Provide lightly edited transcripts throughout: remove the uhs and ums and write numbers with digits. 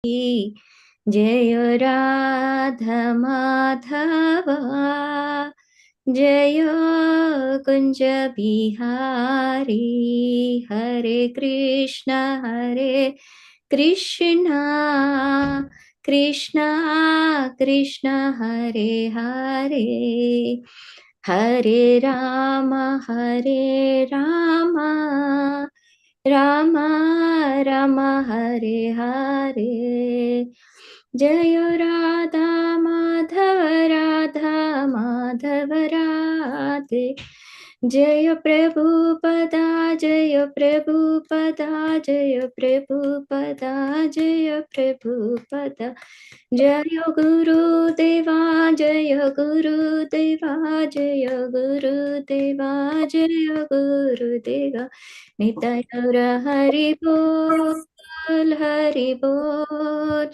जय राधा माधव जय कुंज बिहारी हरे कृष्ण कृष्ण कृष्ण हरे हरे हरे राम राम राम हरे हरे जय राधा माधव राधे जय प्रभुपदा जय प्रभुपदा जय प्रभुपदा जय प्रभुपदा जय गुरुदेवा जय गुरुदेवा जय गुरुदेवा जय गुरुदेवा निताय गौर हरि बोल हरि बोल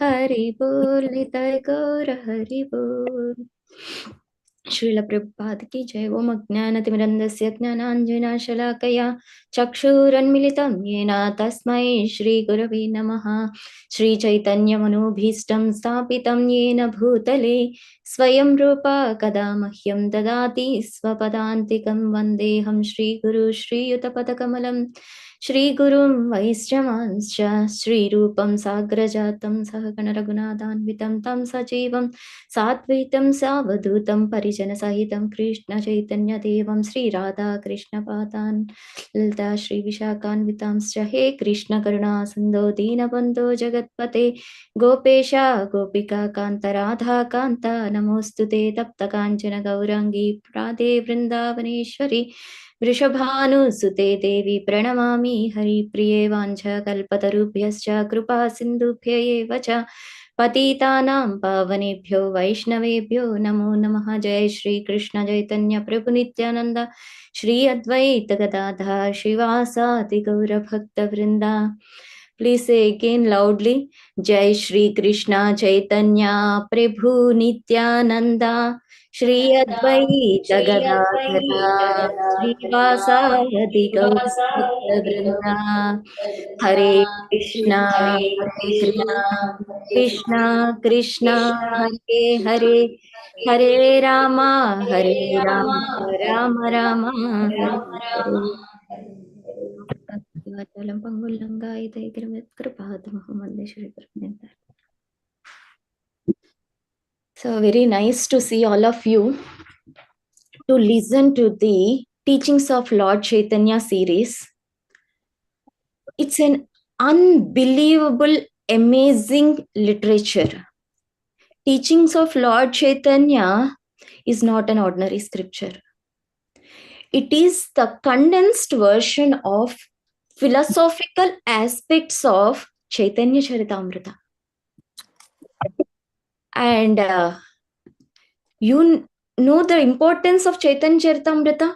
हरि बोल निताय गौर हरि बोल। श्रील प्रभुपाद की जय। ओम अज्ञानतिमिरन्धस्य ज्ञानाञ्जनशलाकया चक्षुरुन्मिलितं येन तस्मै श्रीगुरवे नमः। श्रीचैतन्यमनोभीष्टं स्थापितं येन भूतले स्वयं रूपा कदा मह्यं ददाति स्वपदान्तिकं वन्देऽहं श्रीगुरु श्रीयुतपदकमलं श्रीगुरुं वैष्णवांश्च श्रीरूपं साग्रजातं सहगणरघुनाथान्वितं तं सजीवं साद्वैतं सावधूतं परिजनसहितं कृष्णचैतन्यदेवं श्रीराधाकृष्णपादान् ललिता श्रीविशाखान्वितांश्च हे कृष्ण करुणा सिन्धो दीनबन्धो जगत्पते गोपेश गोपिका कान्त राधा कान्त नमोऽस्तुते तप्तकाञ्चन गौराङ्गी राधे वृन्दावनेश्वरी वृषभानुसुते देवी प्रणमामि हरिप्रिये वाञ्छकल्पतरुभ्यश्च कृपा सिन्धुभ्य एव च पतितानां पावनेभ्यो वैष्णवेभ्यो नमो नमः। जय श्री कृष्ण चैतन्य प्रभु नित्यानंद श्री अद्वैत गदाधर श्रीवासादि गौर भक्त वृंदा। Please say again loudly. Jai Shri Krishna Chaitanya Prabhu Nityananda Shri Advaita Gadadhara Srivasadi Gaur Bhakta Vrinda Hare Krishna Hare Krishna Krishna Krishna Hare Hare Hare Rama Rama Rama Hare Hare So very nice to see all of you to listen to the teachings of Lord Chaitanya series. It's an unbelievable, amazing literature. Teachings of Lord Chaitanya is not an ordinary scripture. It is the condensed version of philosophical aspects of Chaitanya Charitamrita. And you know the importance of Chaitanya Charitamrita?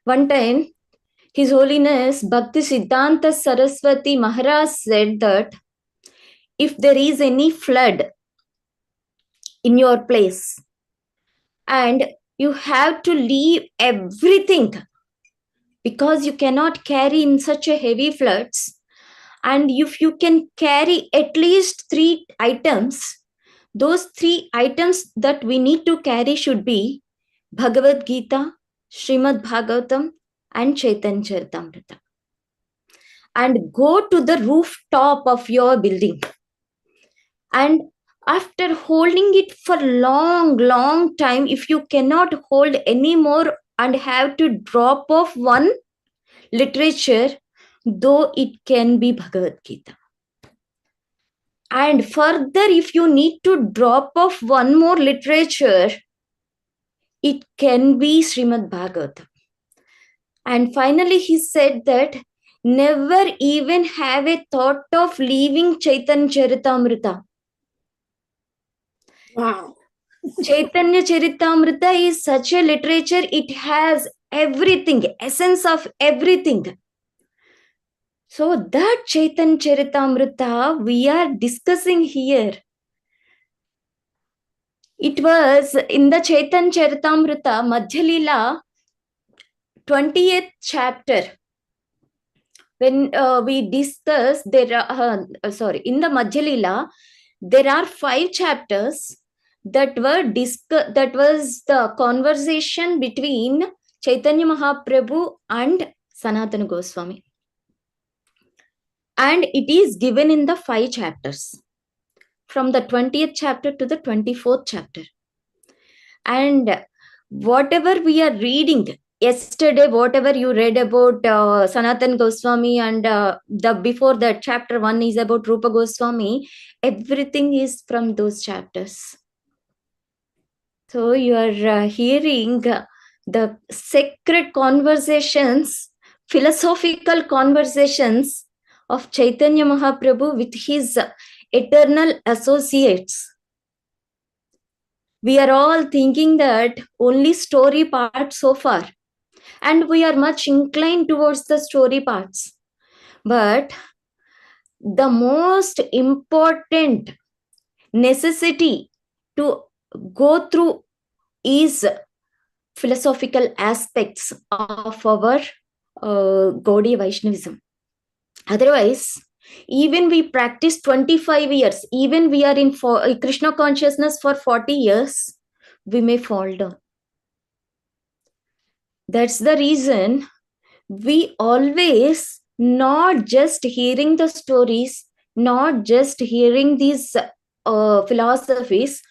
One time, His Holiness Bhakti Siddhanta Saraswati Maharaj said that if there is any flood in your place and you have to leave everything because you cannot carry in such a heavy floods, and if you can carry at least 3 items, those 3 items that we need to carry should be Bhagavad Gita, Srimad Bhagavatam and Chaitanya Charitamrita. And go to the rooftop of your building. And after holding it for long time, if you cannot hold anymore and have to drop off one literature, though it can be Bhagavad Gita. And further, if you need to drop off one more literature, it can be Srimad Bhagavatam. And finally, he said that never even have a thought of leaving Chaitanya Charitamrita. Wow. Chaitanya Charitamrita is such a literature, it has everything, essence of everything. So that Chaitanya Charitamrita we are discussing here. It was in the Chaitanya Charitamrita, Madhya Leela, 20th chapter. when we discuss, there are, in the Madhya Leela, there are 5 chapters that that was the conversation between Chaitanya Mahaprabhu and Sanatana Goswami. And it is given in the 5 chapters, from the 20th chapter to the 24th chapter. And whatever we are reading, yesterday, whatever you read about Sanatan Goswami, and the before that chapter 1 is about Rupa Goswami, everything is from those chapters. So you are hearing the sacred conversations, philosophical conversations of Chaitanya Mahaprabhu with his eternal associates. We are all thinking that only story part so far, and we are much inclined towards the story parts. But the most important necessity to go through is philosophical aspects of our Gaudiya Vaishnavism. Otherwise, even we practice 25 years, even we are in Krishna consciousness for 40 years, we may fall down. That's the reason we always not just hearing the stories, not just hearing these philosophies,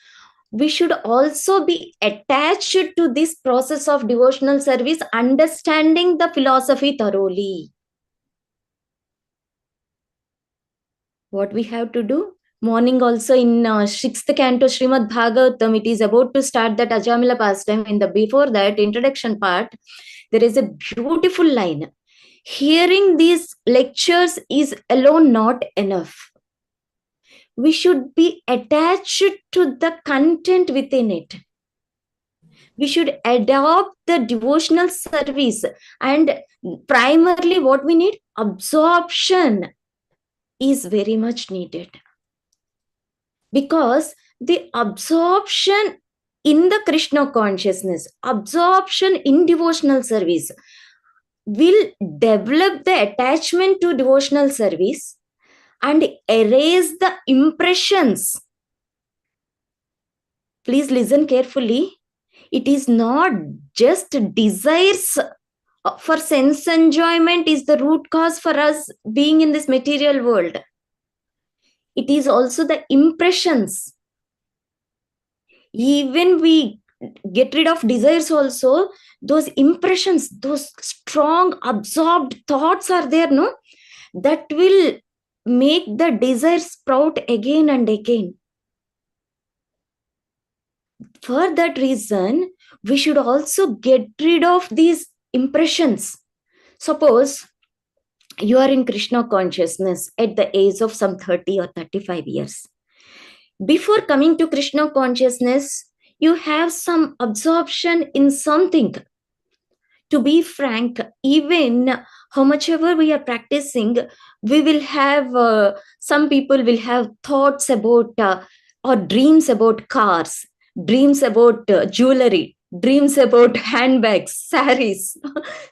we should also be attached to this process of devotional service, understanding the philosophy thoroughly. What we have to do? Morning also in 6th canto Srimad Bhagavatam, it is about to start that Ajamila pastime. In the before that introduction part, there is a beautiful line. Hearing these lectures is alone not enough. We should be attached to the content within it. We should adopt the devotional service, and primarily what we need, absorption is very much needed. Because the absorption in the Krishna consciousness, absorption in devotional service will develop the attachment to devotional service and erase the impressions. Please listen carefully. It is not just desires for sense enjoyment is the root cause for us being in this material world. It is also the impressions. Even we get rid of desires also, those impressions, those strong absorbed thoughts are there, no? That will make the desire sprout again and again. For that reason, we should also get rid of these impressions. Suppose you are in Krishna consciousness at the age of some 30 or 35 years. Before coming to Krishna consciousness, you have some absorption in something. To be frank, even how much ever we are practicing, we will have, some people will have thoughts about or dreams about cars, dreams about jewelry, dreams about handbags, saris,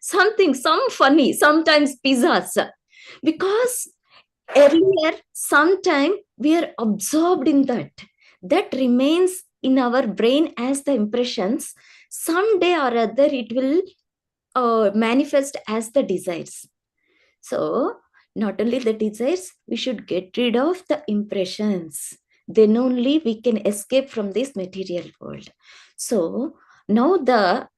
something, some funny, sometimes pizzas. Because earlier, sometime we are absorbed in that. That remains in our brain as the impressions. Someday or other, it will manifest as the desires. So, not only the desires, we should get rid of the impressions. Then only we can escape from this material world. So, now the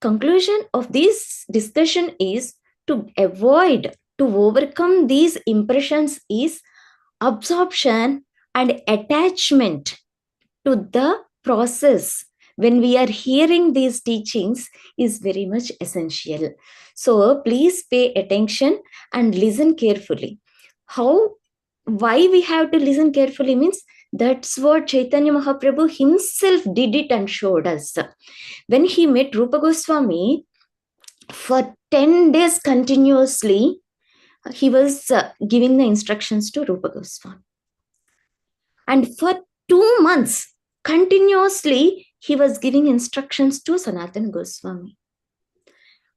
conclusion of this discussion is to avoid, to overcome these impressions is absorption and attachment to the process when we are hearing these teachings is very much essential. So please pay attention and listen carefully. Why we have to listen carefully means that's what Chaitanya Mahaprabhu himself did it and showed us. When he met Rupa Goswami, for 10 days continuously, he was giving the instructions to Rupa Goswami. And for 2 months, continuously, he was giving instructions to Sanatana Goswami.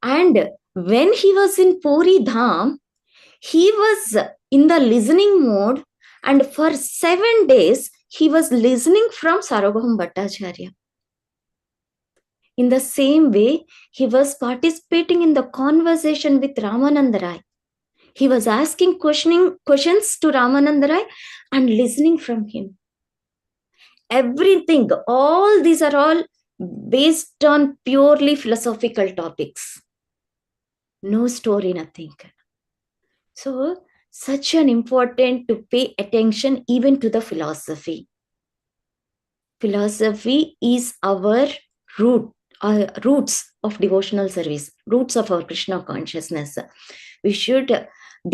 And when he was in Puri Dham, he was in the listening mode, and for 7 days he was listening from Sarvabhauma Bhattacharya. In the same way, he was participating in the conversation with Ramananda Rai. He was asking questions to Ramananda Rai and listening from him. Everything, all these are all based on purely philosophical topics. No story, nothing. So, such an important to pay attention even to the philosophy. Philosophy is our roots of devotional service, roots of our Krishna consciousness. We should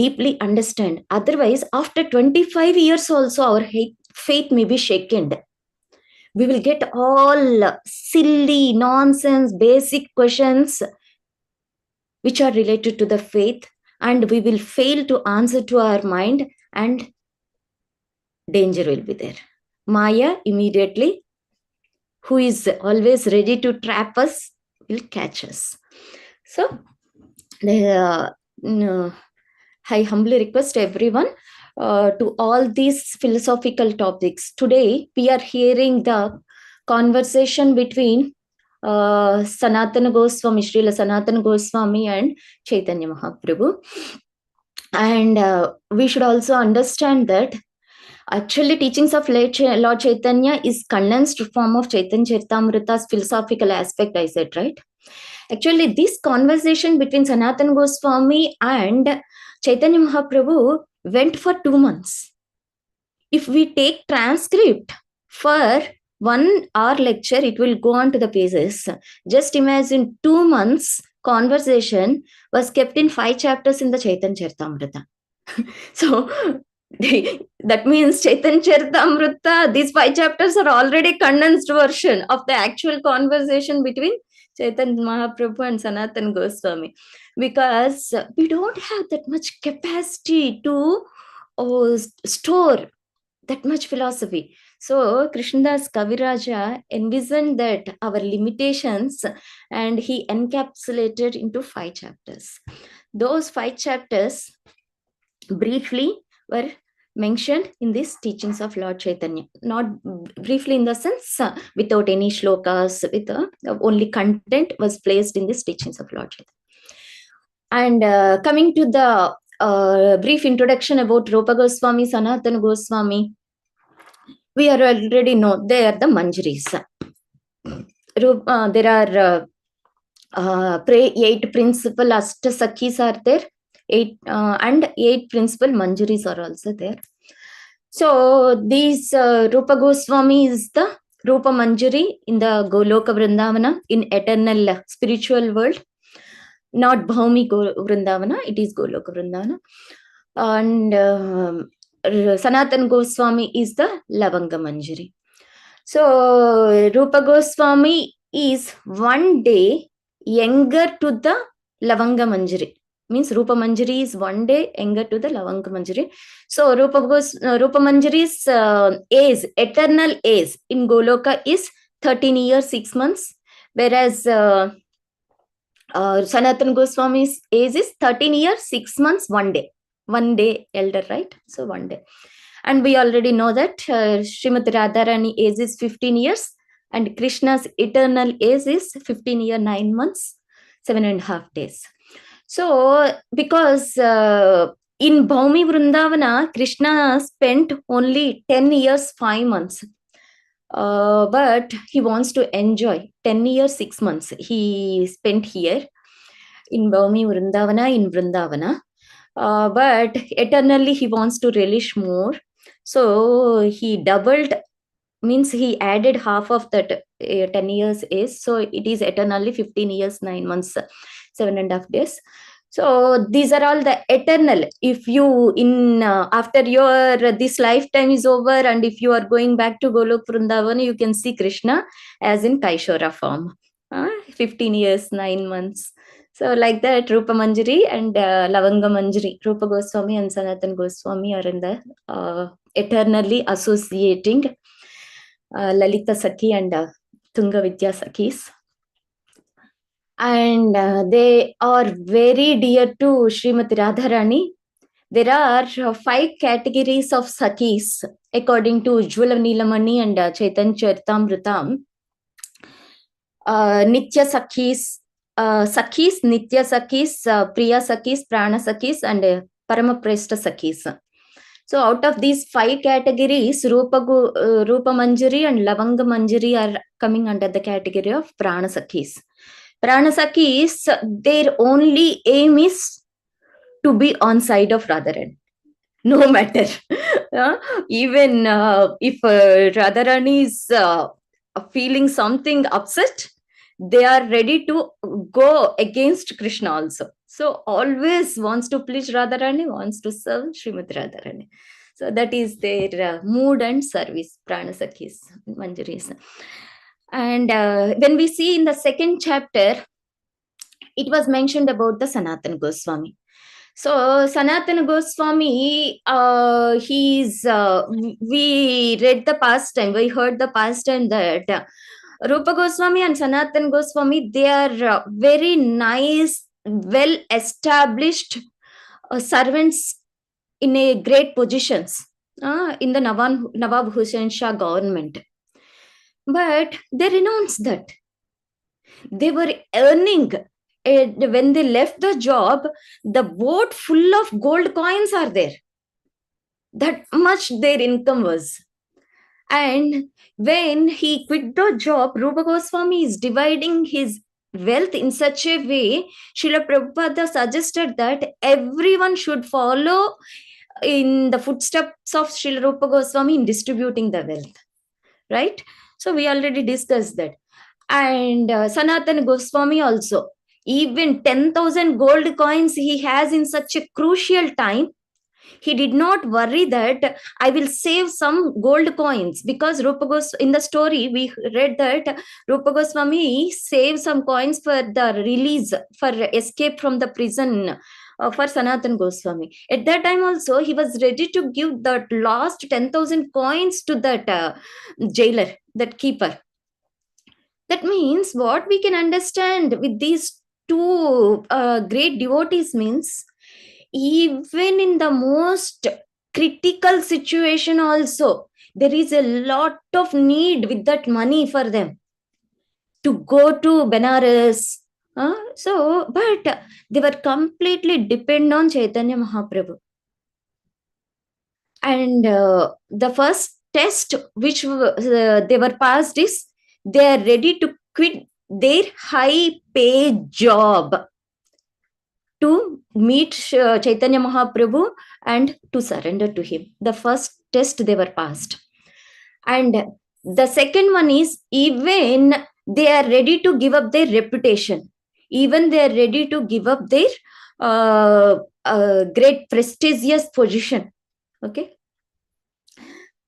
deeply understand. Otherwise, after 25 years also, our faith may be shaken. We will get all silly, nonsense, basic questions which are related to the faith, and we will fail to answer to our mind, and danger will be there. Maya immediately, who is always ready to trap us, will catch us. So, I humbly request everyone to all these philosophical topics. Today, we are hearing the conversation between Sanatana Goswami, Srila Sanatana Goswami and Chaitanya Mahaprabhu. And we should also understand that actually teachings of Lord Chaitanya is condensed form of Chaitanya Charitamrita's philosophical aspect, I said, right? Actually, this conversation between Sanatana Goswami and Chaitanya Mahaprabhu went for 2 months. If we take transcript for 1 hour lecture, it will go on to the pages. Just imagine 2 months conversation was kept in 5 chapters in the Chaitanya Charitamrita. So that means Chaitanya Charitamrita, these 5 chapters are already condensed version of the actual conversation between Chaitanya Mahaprabhu and Sanatana Goswami, because we don't have that much capacity to store that much philosophy. So Krishnadas Kaviraja envisioned that our limitations, and he encapsulated into 5 chapters. Those 5 chapters briefly were mentioned in these teachings of Lord Chaitanya. Not briefly in the sense without any shlokas, with only content was placed in these teachings of Lord Chaitanya. And coming to the brief introduction about Rupa Goswami, Sanatana Goswami, we already know they are the Manjaris. There are 8 principal Ashtasakhis are there, 8 principal Manjaris are also there. So these Rupa Goswami is the Rupa Manjari in the Goloka Vrindavana, in eternal spiritual world. Not Bhaumi Vrindavana, it is Goloka Vrindavana. And Sanatana Goswami is the Lavanga Manjari. So Rupa Goswami is 1 day younger to the Lavanga Manjari. Means Rupa Manjari is 1 day younger to the Lavanga Manjari. So Rupa Manjari's age, eternal age in Goloka is 13 years, 6 months. Whereas Sanatana Goswami's age is 13 years, 6 months, 1 day. 1 day elder, right? So 1 day. And we already know that Srimati Radharani age is 15 years and Krishna's eternal age is 15 years, 9 months, 7.5 days. So because in Bhaumi Vrindavana, Krishna spent only 10 years, 5 months. But he wants to enjoy 10 years, 6 months. He spent here in Bhaumi Vrindavana, in Vrindavana. But eternally he wants to relish more. So he doubled, means he added half of that 10 years age. So it is eternally 15 years, 9 months, 7.5 days. So these are all the eternal. If you after your this lifetime is over, and if you are going back to Golok Vrindavana, you can see Krishna as in Kaishora form, 15 years, 9 months. So like that, Rupa Manjari and Lavanga Manjari, Rupa Goswami and Sanatana Goswami are in the eternally associating Lalita Sakhi and Tunga Vidya Sakhis. And they are very dear to Srimati Radharani, There are 5 categories of Sakis according to Ujjwala Neelamani and Chaitanya Charitamrita. Nitya Sakis, Sakis, Nitya Sakis, Priya Sakis, Prana Sakis, and Paramapresta Sakis. So out of these 5 categories, Rupa Manjari and Lavanga Manjari are coming under the category of Prana Sakis. Prana Sakis, their only aim is to be on side of Radharani, no matter. Even if Radharani is feeling something upset, they are ready to go against Krishna also. So always wants to please Radharani, wants to serve Srimati Radharani. So that is their mood and service, Prana Sakhis, Manjaris. And when we see in the 2nd chapter, it was mentioned about the Sanatana Goswami. So Sanatana Goswami, we read the past time, we heard the past time that Rupa Goswami and Sanatana Goswami, they are very nice, well established servants in a great positions in the Nawab Hussain Shah government. But they renounced that. They were earning. When they left the job, the boat full of gold coins are there. That much their income was. And when he quit the job, Rupa Goswami is dividing his wealth in such a way, Srila Prabhupada suggested that everyone should follow in the footsteps of Srila Rupa Goswami in distributing the wealth. Right? So we already discussed that. And Sanatana Goswami also, even 10,000 gold coins he has in such a crucial time, he did not worry that I will save some gold coins, because Rupa Goswami, in the story we read that Rupa Goswami saved some coins for the release, for escape from the prison for Sanatana Goswami. At that time also, he was ready to give that last 10,000 coins to that jailer, that keeper. That means what we can understand with these two great devotees means, even in the most critical situation also, there is a lot of need with that money for them to go to Benares. But they were completely dependent on Chaitanya Mahaprabhu. And the first test which they were passed is, they are ready to quit their high paid job to meet Chaitanya Mahaprabhu and to surrender to him. The first test they were passed. And the second one is, even they are ready to give up their reputation. Even they are ready to give up their great prestigious position. Okay.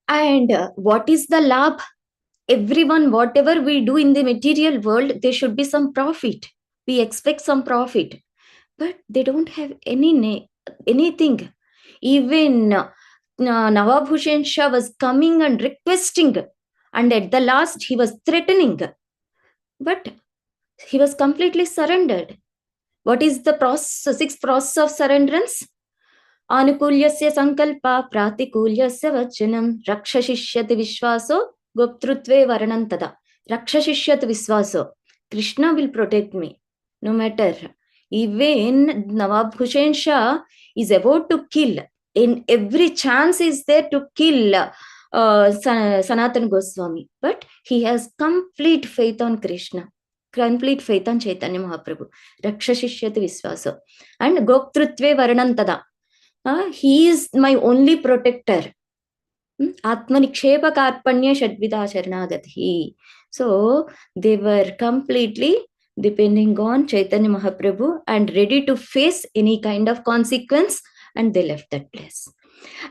And what is the labh? Everyone, whatever we do in the material world, there should be some profit. We expect some profit. But they don't have anything. Even Nawab Hussain Shah was coming and requesting, and at the last he was threatening. But he was completely surrendered. What is the process, 6th process of surrenderance? Anukulyasya sankalpa pratikulyasya vachanam rakshashishyati vishwaso goptrutve varanantada. Rakshashishyati vishwaso. Krishna will protect me, no matter. Even Nawab Hussain Shah is about to kill. In every chance is there to kill Sanatana Goswami. But he has complete faith on Krishna. Complete faith on Chaitanya Mahaprabhu. Rakshashishyati vishwaso. And goptrutve varanantada. He is my only protector. Atmanikshepa karpanya shadvida sharanagati. So they were completely depending on Chaitanya Mahaprabhu and ready to face any kind of consequence, and they left that place.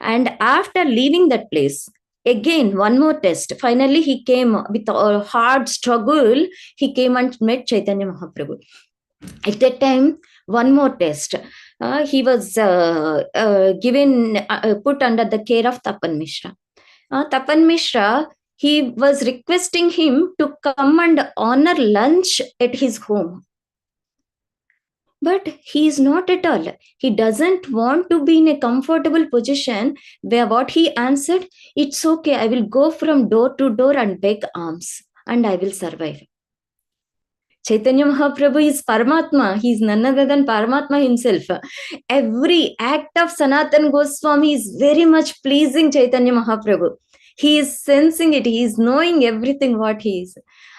And after leaving that place, again one more test. Finally he came with a hard struggle. He came and met Chaitanya Mahaprabhu. At that time, one more test. He was given, put under the care of Tapan Mishra. Tapan Mishra, he was requesting him to come and honor lunch at his home. But he is not at all. He doesn't want to be in a comfortable position where what he answered, it's okay, I will go from door to door and beg alms and I will survive. Chaitanya Mahaprabhu is Paramatma. He is none other than Paramatma himself. Every act of Sanatana Goswami is very much pleasing Chaitanya Mahaprabhu. He is sensing it. He is knowing everything what he is.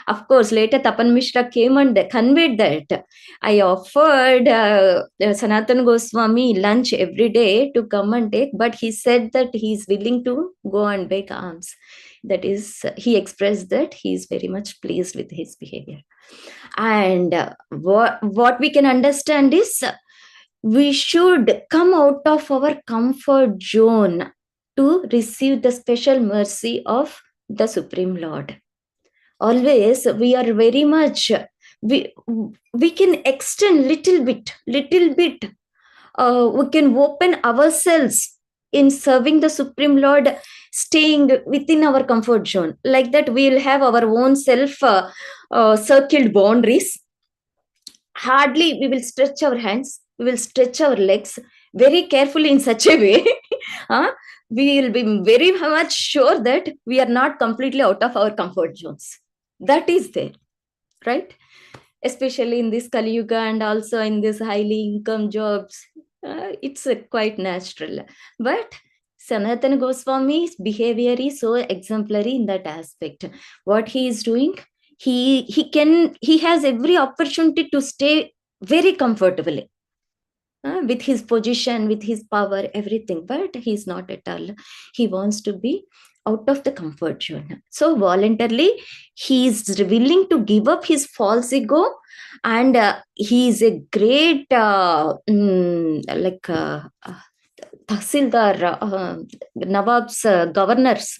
Of course, later Tapan Mishra came and conveyed that. I offered Sanatana Goswami lunch every day to come and take, but he said that he is willing to go and bake alms. That is, he expressed that he is very much pleased with his behavior. And what we can understand is we should come out of our comfort zone to receive the special mercy of the Supreme Lord. Always we are very much, we can extend little bit. We can open ourselves in serving the Supreme Lord, staying within our comfort zone. Like that, we will have our own self circled boundaries. Hardly we will stretch our hands, we will stretch our legs very carefully in such a way. We will be very much sure that we are not completely out of our comfort zones. That is there, right? Especially in this Kali Yuga and also in this highly income jobs. It's quite natural. But Sanatana Goswami's behavior is so exemplary in that aspect. What he is doing, he has every opportunity to stay very comfortably with his position, with his power, everything, but he's not at all. He wants to be out of the comfort zone. So voluntarily he is willing to give up his false ego, and he is a great Tahsildar, Nawab's governors.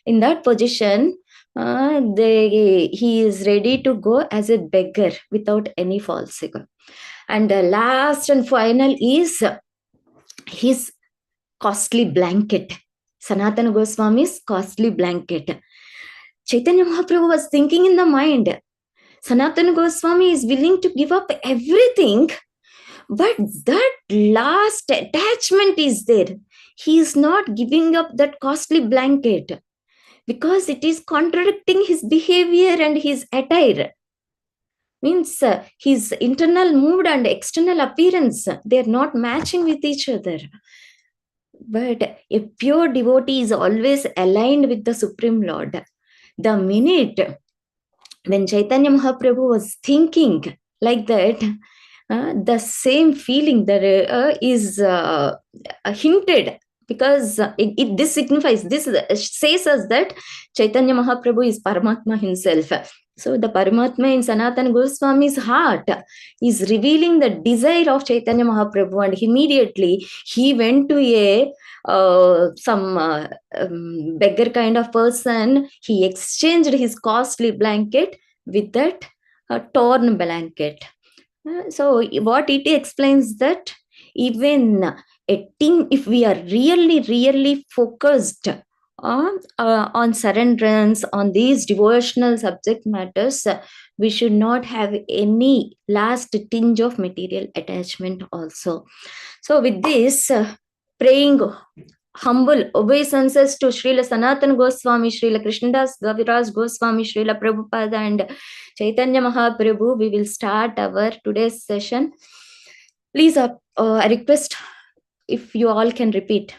In that position, he is ready to go as a beggar without any false ego. And the last and final is his costly blanket. Sanatana Goswami's costly blanket. Chaitanya Mahaprabhu was thinking in the mind, Sanatana Goswami is willing to give up everything, but that last attachment is there. He is not giving up that costly blanket because it is contradicting his behavior and his attire. Means his internal mood and external appearance, they are not matching with each other. But a pure devotee is always aligned with the Supreme Lord. The minute when Chaitanya Mahaprabhu was thinking like that, the same feeling that is hinted, because this signifies, this says us that Chaitanya Mahaprabhu is Paramatma himself. So the Paramatma in Sanatana Goswami's heart is revealing the desire of Chaitanya Mahaprabhu, and immediately he went to a beggar kind of person. He exchanged his costly blanket with that torn blanket. So what it explains that even a team, if we are really focused on surrenderance, on these devotional subject matters, we should not have any last tinge of material attachment also. So with this, praying humble obeisances to Srila Sanatana Goswami, Srila Krishnadas Gaviraj Goswami, Srila Prabhupada and Chaitanya Mahaprabhu, we will start our today's session. Please, I request if you all can repeat.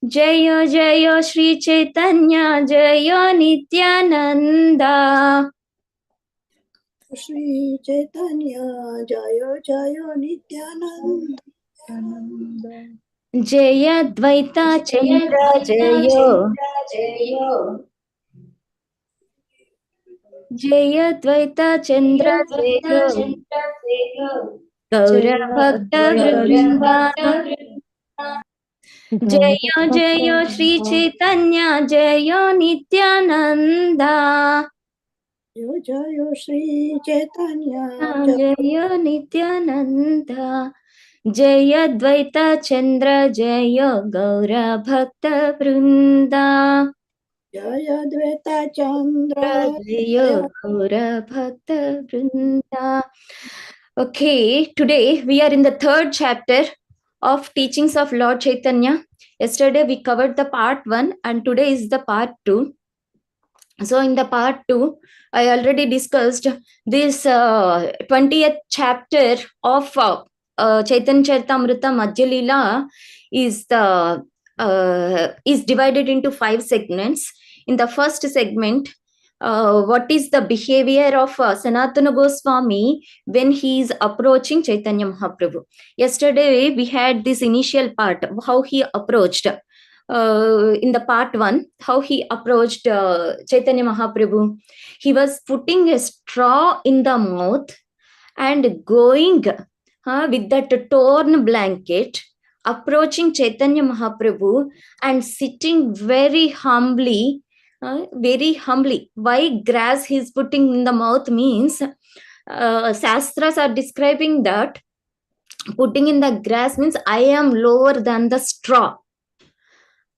Jaya Jaya Shri Chaitanya Jaya Nityananda. Shri Chaitanya Jaya Jaya Nityananda. Jaya Dvaita Chandra Jaya. Jaya Dvaita Chandra Jaya. Gaura Bhakta Vrinda. Jaya Jaya Shri Chaitanya Jaya Nityananda. Jaya Jaya Shri Chaitanya Jaya Nityananda. Jaya Dvaita Chandra Jaya Gaura Bhakta Vrinda. Jaya Dvaita Chandra Jaya Gaura Bhakta Vrinda. Okay, today we are in the third chapter of Teachings of Lord Chaitanya. Yesterday we covered the part 1 and today is the part 2. So in the part 2, I already discussed this 20th chapter of Chaitanya Charitamrita Madhya Leela is divided into 5 segments. In the first segment, what is the behavior of Sanatana Goswami when he is approaching Chaitanya Mahaprabhu. Yesterday we had this initial part, how he approached. In the part 1, how he approached Chaitanya Mahaprabhu. He was putting a straw in the mouth and going with that torn blanket, approaching Chaitanya Mahaprabhu and sitting very humbly. Very humbly. Why grass he's putting in the mouth means Shastras are describing that putting in the grass means I am lower than the straw.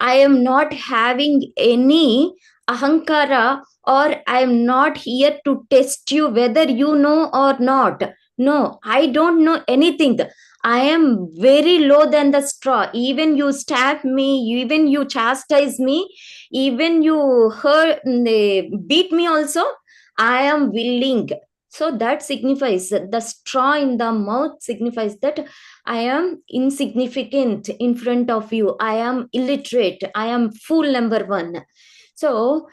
I am not having any ahankara, or I am not here to test you whether you know or not. No, I don't know anything. I am very low than the straw. Even you stab me, even you chastise me, even you beat me also, I am willing. So that signifies the straw in the mouth signifies that I am insignificant in front of you. I am illiterate. I am fool number 1. So,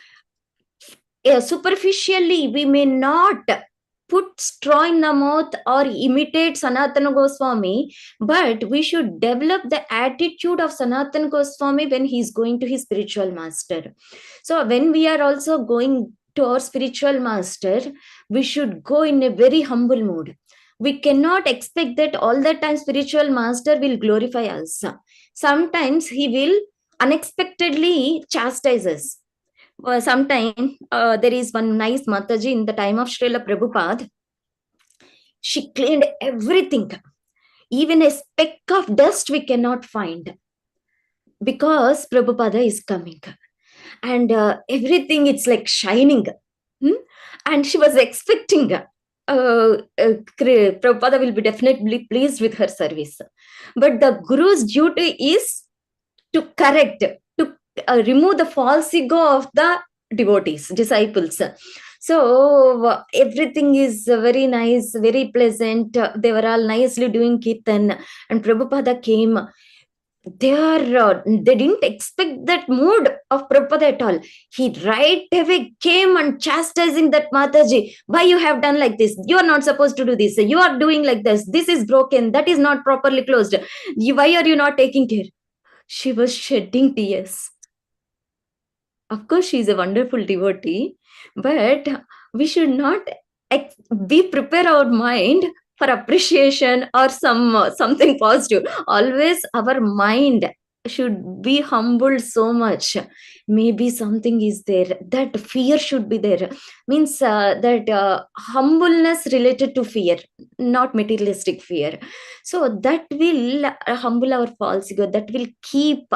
superficially, we may not put straw in the mouth or imitate Sanatana Goswami, but we should develop the attitude of Sanatana Goswami when he is going to his spiritual master. So, when we are also going to our spiritual master, we should go in a very humble mood. We cannot expect that all the time spiritual master will glorify us. Sometimes he will unexpectedly chastise us. Sometime there is one nice Mataji in the time of Srila Prabhupada. She cleaned everything. Even a speck of dust we cannot find because Prabhupada is coming. And everything it's like shining. And she was expecting Prabhupada will be definitely pleased with her service. But the Guru's duty is to correct, to remove the false ego of the devotees, disciples. So everything is very nice, very pleasant. They were all nicely doing kirtan, and Prabhupada came. They didn't expect that mood of Prabhupada at all. He right away came and chastising that Mataji. Why you have done like this? You are not supposed to do this. You are doing like this. This is broken. That is not properly closed. Why are you not taking care? She was shedding tears. Of course, she is a wonderful devotee, but we should not prepare our mind for appreciation or something positive. Always our mind should be humbled so much. Maybe something is there. That fear should be there. Means that humbleness related to fear, not materialistic fear. So that will humble our false ego. That will keep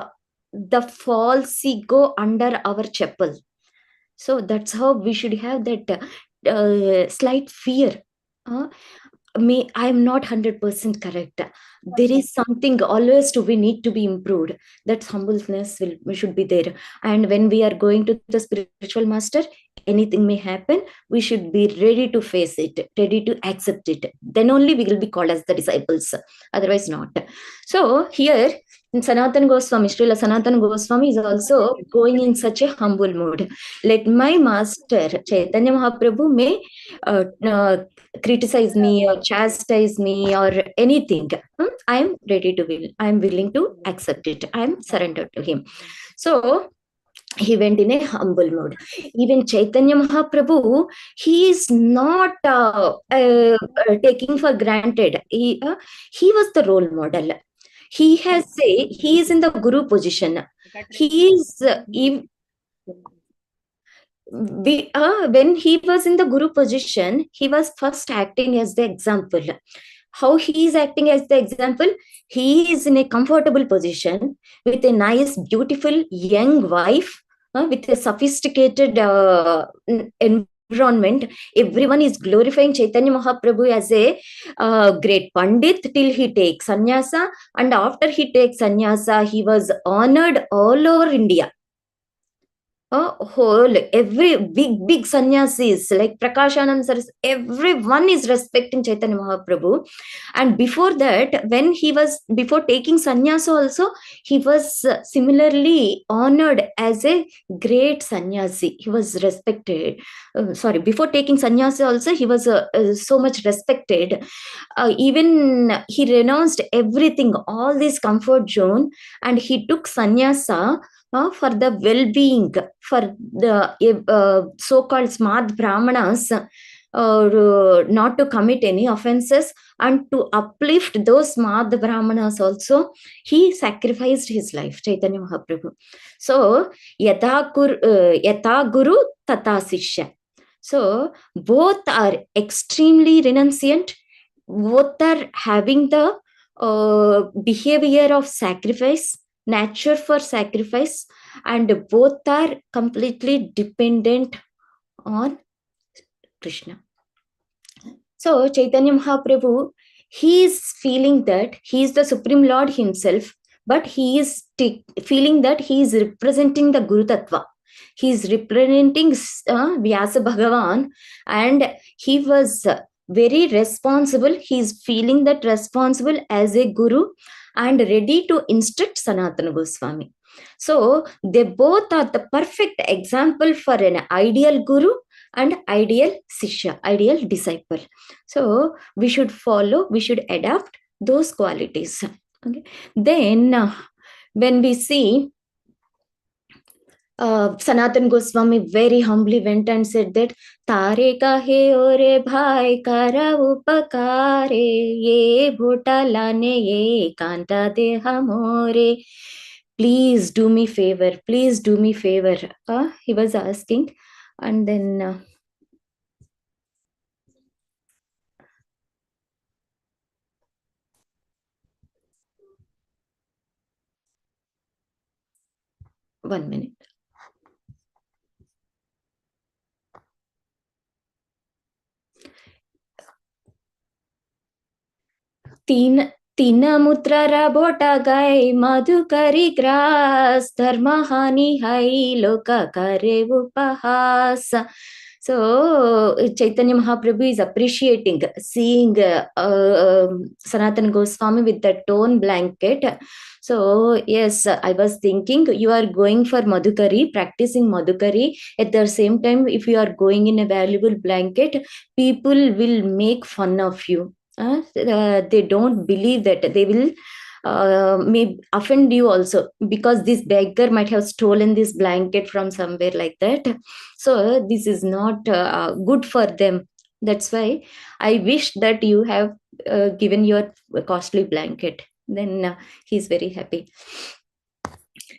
the false ego under our chapel. So that's how we should have that slight fear. I am not 100% correct. There is something always to we need to be improved. That humbleness should be there. And when we are going to the spiritual master, anything may happen. We should be ready to face it, ready to accept it. Then only we will be called as the disciples. Otherwise, not. So here, Sanatana Goswami, Srila Sanatana Goswami is also going in such a humble mood. Let my master, Chaitanya Mahaprabhu, may criticize me or chastise me or anything. I am ready to will. I am willing to accept it. I am surrendered to him. So he went in a humble mode. Even Chaitanya Mahaprabhu, he is not taking for granted. He was the role model. He is in the Guru position. He is when he was in the Guru position, he was first acting as the example. How he is acting as the example? He is in a comfortable position with a nice, beautiful young wife, with a sophisticated environment environment, everyone is glorifying Chaitanya Mahaprabhu as a great Pandit till he takes sannyasa. And after he takes sannyasa, he was honored all over India. Whole every big sannyasis like Prakashanand Saraswati, everyone is respecting Chaitanya Mahaprabhu. And before that, before taking sannyasa also, he was similarly honored as a great sannyasi. He was respected. Before taking sannyasa also, he was so much respected. Even he renounced everything, all this comfort zone, and he took sannyasa for the well-being, for the so-called smart brahmanas, not to commit any offenses, and to uplift those smart brahmanas also, he sacrificed his life, Chaitanya Mahaprabhu. So, yata guru tata sishya. So, both are extremely renunciant, both are having the behavior of sacrifice, nature for sacrifice, and both are completely dependent on Krishna. So Chaitanya Mahaprabhu, he is feeling that he is the Supreme Lord himself, but he is feeling that he is representing the Guru Tattva. He is representing Vyasa Bhagavan, and he was very responsible. He is feeling that responsible as a Guru and ready to instruct Sanatana Goswami. So they both are the perfect example for an ideal Guru and ideal Sishya, ideal disciple. So we should follow, we should adapt those qualities. Okay. Then when we see Sanatan Goswami very humbly went and said that Tare kahe ore bhai kara upakare ye bhota lane ye kanta de hamore. Please do me favor, please do me favor. He was asking. And then 1 minute. तीन मुद्रा बोटा गए मधुकरी grass धर्म हानि high लोक करे उपहास. So Chaitanya Mahaprabhu is appreciating, seeing Sanatana Goswami with the torn blanket. So yes, I was thinking you are going for Madhukari, practicing Madhukari. At the same time, if you are going in a valuable blanket, people will make fun of you. They don't believe that. They will may offend you also, because this beggar might have stolen this blanket from somewhere like that. So this is not good for them. That's why I wish that you have given your costly blanket. Then he's very happy.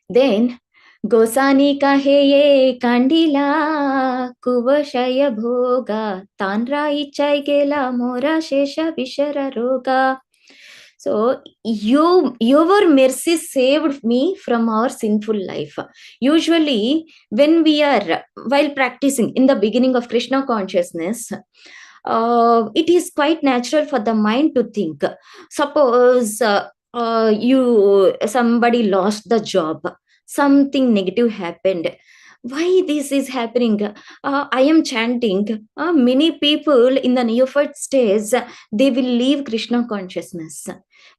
Then Gosani kahe ye kandila kuvashaya bhoga tanra ichai gela mora shesha vishara roga. So your mercy saved me from our sinful life. Usually when we are while practicing in the beginning of Krishna consciousness, it is quite natural for the mind to think. Suppose somebody lost the job, something negative happened. Why this is happening? I am chanting. Many people in the neophyte stage, they will leave Krishna consciousness.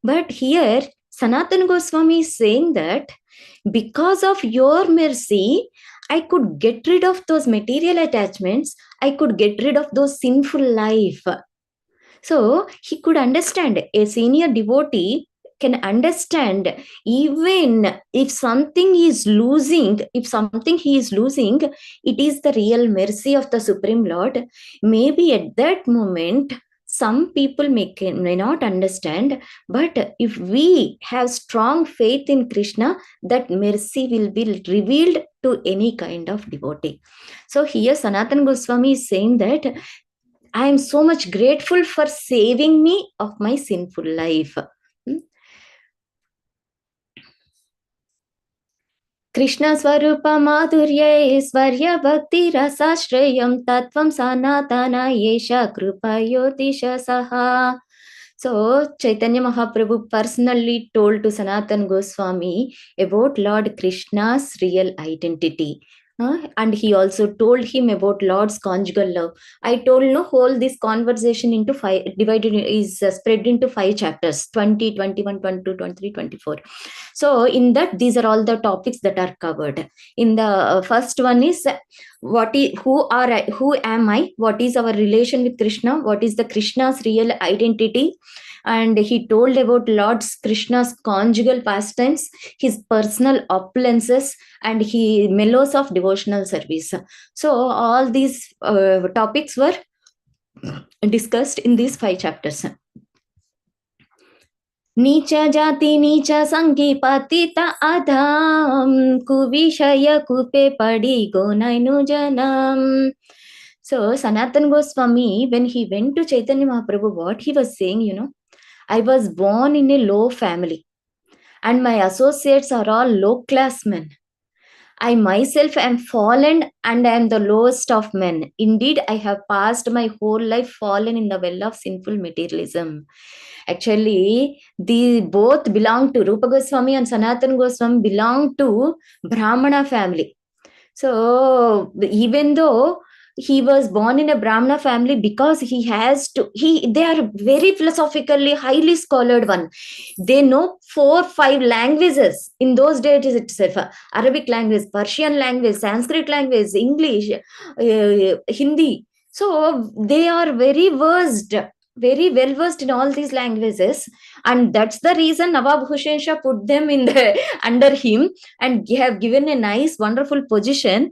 But here Sanatana Goswami is saying that because of your mercy, I could get rid of those material attachments. I could get rid of those sinful life. So he could understand. A senior devotee can understand, even if something is losing, if something he is losing, it is the real mercy of the Supreme Lord. Maybe at that moment, some people may not understand, but if we have strong faith in Krishna, that mercy will be revealed to any kind of devotee. So here Sanatana Goswami is saying that I am so much grateful for saving me of my sinful life. Krishna Swarupa Madhurye Swarya Bhakti Rasashrayam Tattvam Sanatana Yesha Krupa Yotisha Saha. So Chaitanya Mahaprabhu personally told to Sanatan Goswami about Lord Krishna's real identity. And he also told him about Lord's conjugal love. I told no whole this conversation into five divided is spread into 5 chapters 20, 21, 22, 23, 24. So in that these are all the topics that are covered. In the first one is who am I, what is our relation with Krishna, what is the Krishna's real identity, and he told about Lord Krishna's conjugal pastimes, his personal opulences, and he mellows of devotional service. So all these topics were discussed in these 5 chapters. नीच जाति नीच संगी पतित अधम कुविषय coupe पड़ी गो नैनु जनम. So Sanatan Goswami, when he went to Chaitanya Mahaprabhu, what he was saying, I was born in a low family and my associates are all low class men. I myself am fallen and I am the lowest of men. Indeed, I have passed my whole life fallen in the well of sinful materialism. Actually, they both belong to Rupa Goswami and Sanatan Goswami belong to Brahmana family. So even though he was born in a Brahmana family, because they are very philosophically highly scholared one. They know 4-5 languages in those days itself: Arabic language, Persian language, Sanskrit language, English, Hindi. So they are very well versed in all these languages, and that's the reason Nawab Hussain Shah put them in under him and have given a nice wonderful position.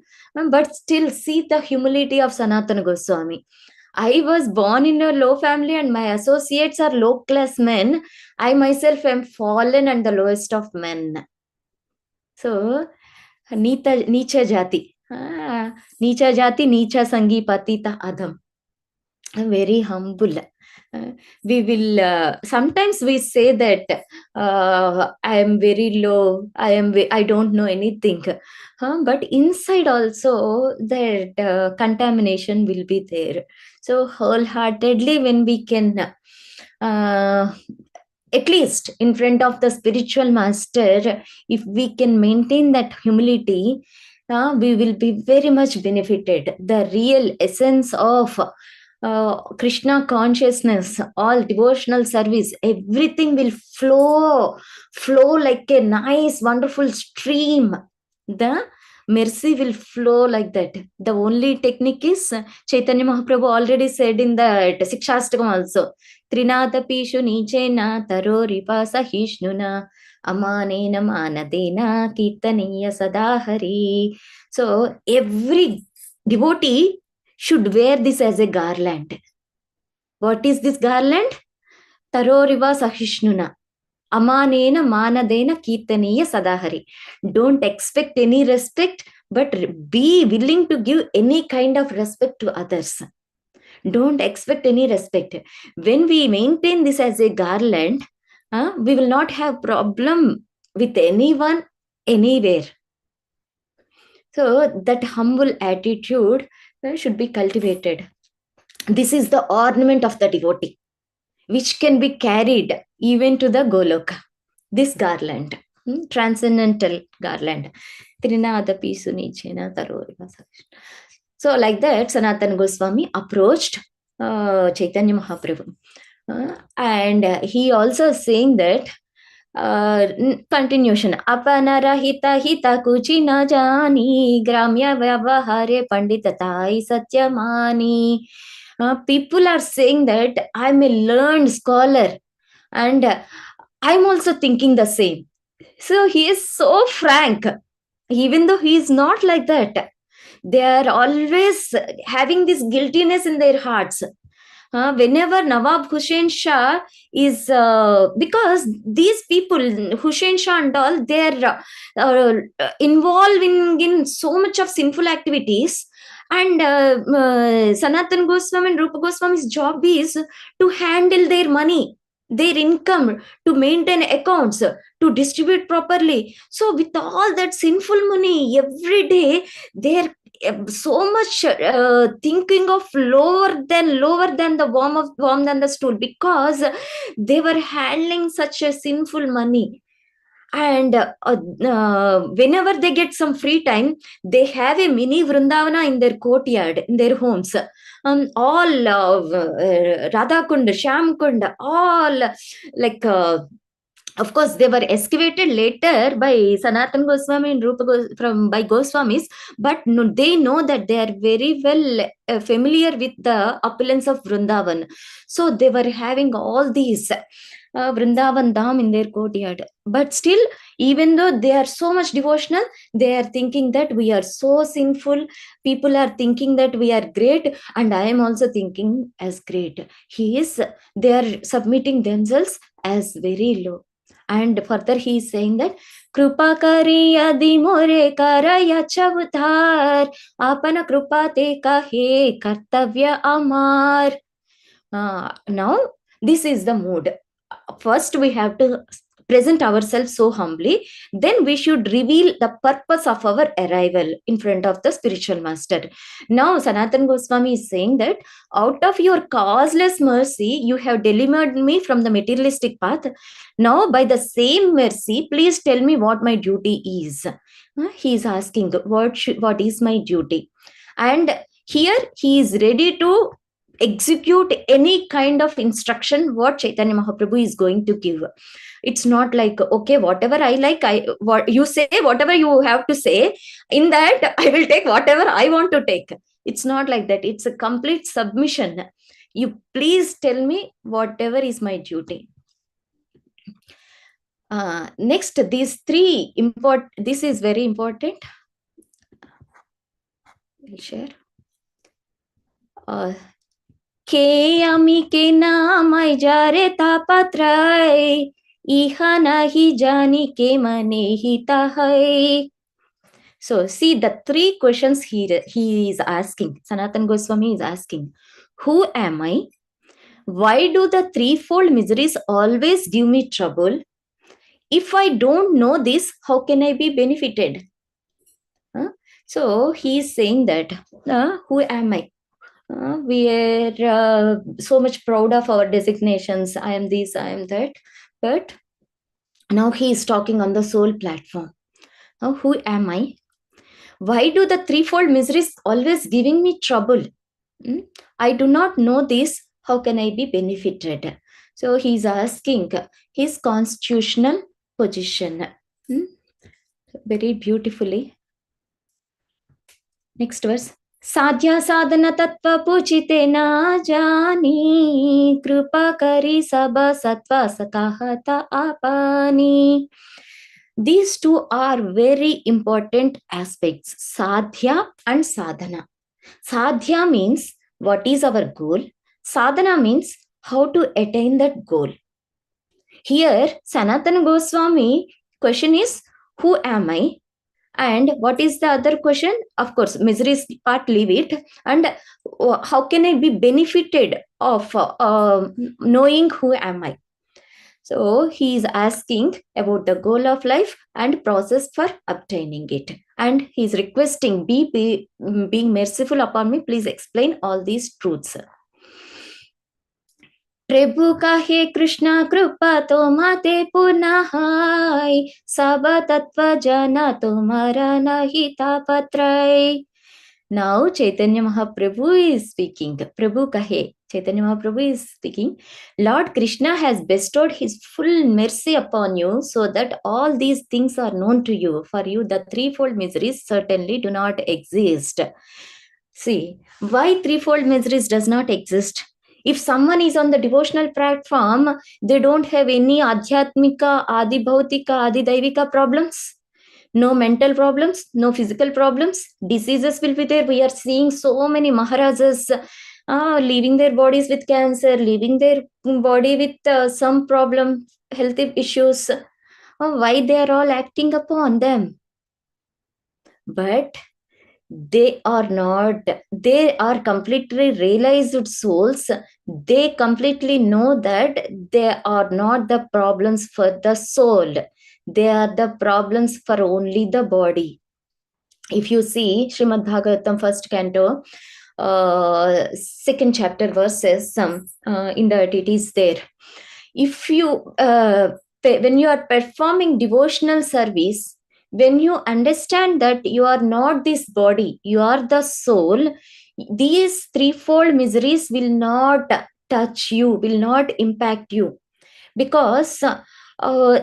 But still see the humility of Sanatana Goswami. I was born in a low family and my associates are low class men. I myself am fallen and the lowest of men. So Nicha Jati. Nicha Jati, Nicha Sangi Patita Adam. Very humble. We will sometimes we say that I am very low, I don't know anything, but inside also that contamination will be there. So wholeheartedly, when we can at least in front of the spiritual master, if we can maintain that humility, we will be very much benefited. The real essence of Krishna consciousness, all devotional service, everything will flow like a nice, wonderful stream. The mercy will flow like that. The only technique is Chaitanya Mahaprabhu already said in the Sikshastakam also. Trinadapishu nichena taroripa sahishnuna amanena manadena kirtaniya sadahari. So every devotee should wear this as a garland. What is this garland? Taroriva sahishnuna. Amanena manadena kirtaniya sadahari. Don't expect any respect, but be willing to give any kind of respect to others. Don't expect any respect. When we maintain this as a garland, we will not have problem with anyone, anywhere. So that humble attitude should be cultivated. This is the ornament of the devotee, which can be carried even to the Goloka. This garland, transcendental garland. So like that, Sanatana Goswami approached Chaitanya Mahaprabhu. And he also saying that, continuation, Apanara hita hita kuchi na jani, gramya vyavahare panditatai satyamani. People are saying that I'm a learned scholar and I'm also thinking the same. So he is so frank, even though he is not like that. They are always having this guiltiness in their hearts. Whenever Nawab Hussain Shah is, because these people, Hussain Shah and all, they are involving in so much of sinful activities. And Sanatan Goswami and Rupa Goswami's job is to handle their money. their income, to maintain accounts, to distribute properly. So with all that sinful money, every day they're so much thinking of lower than the warm than the stool, because they were handling such a sinful money. And whenever they get some free time, they have a mini Vrindavana in their courtyard, in their homes. All Radha Kund, Sham Kund, all like of course they were excavated later by Sanatan Goswami and from by Goswamis, but no, they know that they are very well familiar with the opulence of Vrindavan. So they were having all these Vrindavan Dham in their courtyard. But still, even though they are so much devotional, they are thinking that we are so sinful. People are thinking that we are great, and I am also thinking as great. They are submitting themselves as very low. And further he is saying that Krupa kari adi more karaya chavudhar apana krupa te kahe kartavya amar. Now this is the mood. First we have to present ourselves so humbly, then we should reveal the purpose of our arrival in front of the spiritual master. Now Sanatan Goswami is saying that out of your causeless mercy you have delivered me from the materialistic path. Now by the same mercy, please tell me what my duty is. He is asking what is my duty, and here he is ready to execute any kind of instruction what Chaitanya Mahaprabhu is going to give. It's not like, okay, whatever I like, what you say, whatever you have to say, in that I will take whatever I want to take. It's not like that. It's a complete submission. You please tell me whatever is my duty. Next, these three this is very important. I'll share. Ke ami ke naamai jare tapatrai iha nahi jani ke mane hita hai. So see the three questions he is asking. Sanatan Goswami is asking, who am I? Why do the threefold miseries always give me trouble? If I don't know this, how can I be benefited? So he is saying that, who am I? We are so much proud of our designations. I am this, I am that. But now he is talking on the soul platform. Who am I? Why do the threefold miseries always giving me trouble? I do not know this. How can I be benefited? So he is asking his constitutional position. Very beautifully. Next verse. साध्या साधन तत्व पूजिते ना जानी कृपा करी सब सत्व सताहता आपनी. These two are very important aspects, sadhya and sadhana. Sadhya means what is our goal. Sadhana means how to attain that goal. Here Sanatana Goswami question is, who am I? And what is the other question? Of course, miseries part, leave it. And how can I be benefited of knowing who am I? So he is asking about the goal of life and process for obtaining it. And he is requesting, being merciful upon me, please explain all these truths. प्रभु कहे कृष्ण कृपा तो माते पुनः सब तत्व जना तुम्हारा नहीं तापत्रय. Now Chaitanya Mahaprabhu is speaking. Prabhu kahe, Chaitanya Mahaprabhu is speaking. Lord Krishna has bestowed his full mercy upon you so that all these things are known to you. For you, the threefold miseries certainly do not exist. See, why threefold miseries does not exist? If someone is on the devotional platform, they don't have any adhyatmika, adi bhautika, adi daivika problems. No mental problems, no physical problems. Diseases will be there. We are seeing so many Maharajas leaving their bodies with cancer, leaving their body with some problem, health issues. Why they are all acting upon them? But they are not, they are completely realized souls. They completely know that they are not the problems for the soul, they are the problems for only the body. If you see Srimad Bhagavatam first canto, second chapter verses, in that it is there. If you when you are performing devotional service, when you understand that you are not this body, you are the soul, these threefold miseries will not touch you, will not impact you, because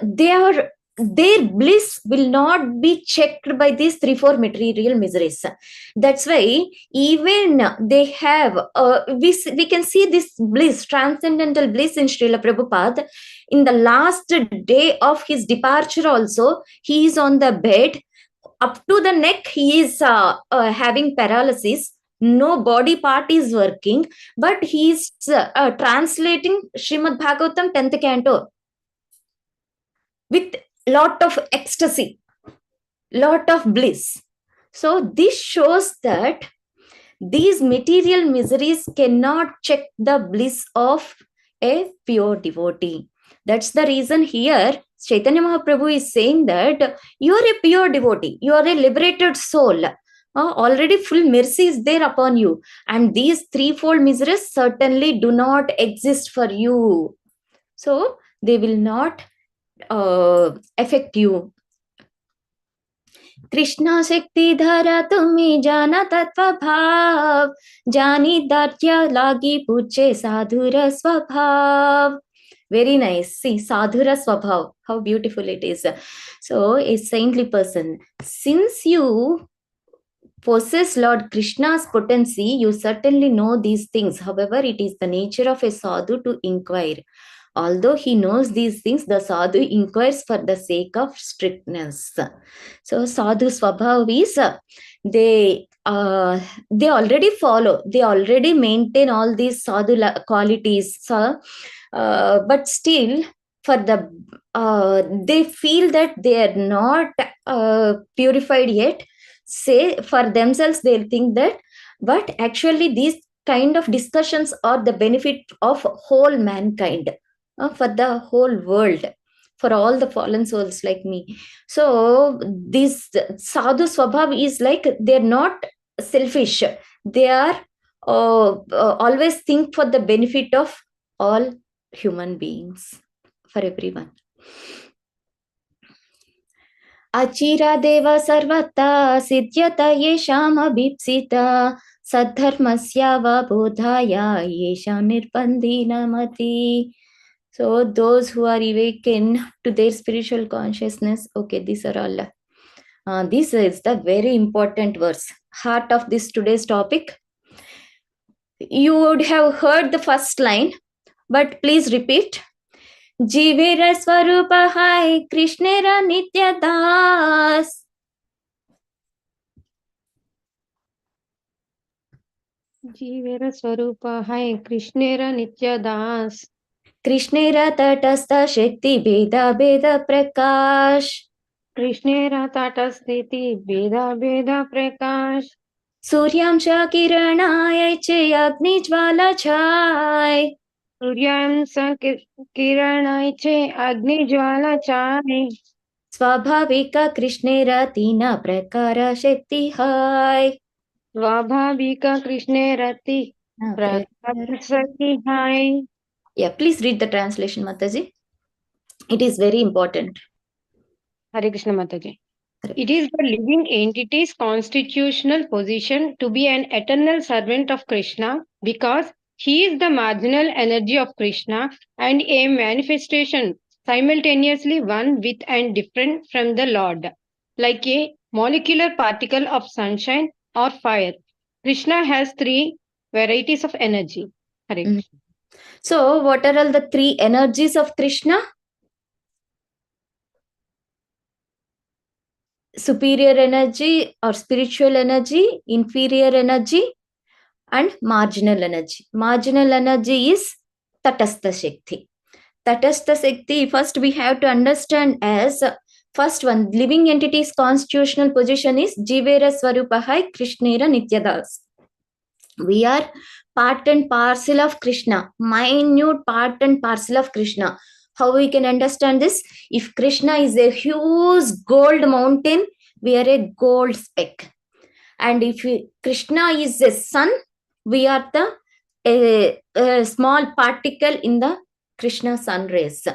they are, their bliss will not be checked by these three four material miseries. That's why even they have, we can see this bliss, transcendental bliss in Srila Prabhupada. In the last day of his departure also, he is on the bed, up to the neck he is having paralysis, no body part is working, but he is translating Srimad Bhagavatam 10th canto with lot of ecstasy, lot of bliss. So this shows that these material miseries cannot check the bliss of a pure devotee. That's the reason here Chaitanya Mahaprabhu is saying that you are a pure devotee, you are a liberated soul. Already full mercy is there upon you, and these threefold miseries certainly do not exist for you. So they will not affect you. Krishna शक्ति धरा तुम्हें जाना तत्व भाव, जानी दार्या लागी पूछे साधुर स्वभाव. Very nice. See, sadhura swabhav, how beautiful it is. So, a saintly person, since you possess Lord Krishna's potency, you certainly know these things. However, it is the nature of a sadhu to inquire. Although he knows these things, the sadhu inquires for the sake of strictness. So sadhu swabhav is, they already follow, they already maintain all these sadhu qualities. So, but still, for the they feel that they are not purified yet. Say for themselves, they'll think that, but actually these kind of discussions are the benefit of whole mankind, for the whole world, for all the fallen souls like me. So this sadhu swabhav is like, they're not selfish, they are always think for the benefit of all human beings, for everyone. Achira देव सर्वथा सिद्ध्यत येषामभीप्सिता सद्धर्मस्यावबोधाय येषां निर्बन्धिनमति. So those who are awakened to their spiritual consciousness, okay, these are all. This is the very important verse, heart of this today's topic. You would have heard the first line, but please repeat. जीवेर स्वरूप है कृष्णेर नित्य दास. जीवेर स्वरूप है कृष्णेर नित्य दास. कृष्णेर तटस्थ शक्ति भेद भेद प्रकाश. कृष्णेर तटस्थिति भेद भेद प्रकाश. सूर्यांश किरणाय च अग्निज्वाला छाय. सूर्यांश किरणाय च अग्निज्वाला छाय. स्वाभाविक कृष्णेर तीन प्रकार शक्ति है. स्वाभाविक कृष्णेर तीन प्रकार शक्ति है. Yeah, please read the translation, Mataji. It is very important. Hare Krishna Mataji. It is the living entity's constitutional position to be an eternal servant of Krishna, because he is the marginal energy of Krishna and a manifestation simultaneously one with and different from the Lord. Like a molecular particle of sunshine or fire, Krishna has three varieties of energy. Hare Krishna. So, what are all the three energies of Krishna? Superior energy or spiritual energy, inferior energy, and marginal energy. Marginal energy is Tatastha Shakti. Tatastha Shakti, first we have to understand as First one, living entity's constitutional position is Jivera Swarupahai Krishnera Nityadas. We are part and parcel of Krishna, minute part and parcel of Krishna. How we can understand this? If Krishna is a huge gold mountain, we are a gold speck. And if Krishna is a sun, we are a small particle in the Krishna sun rays.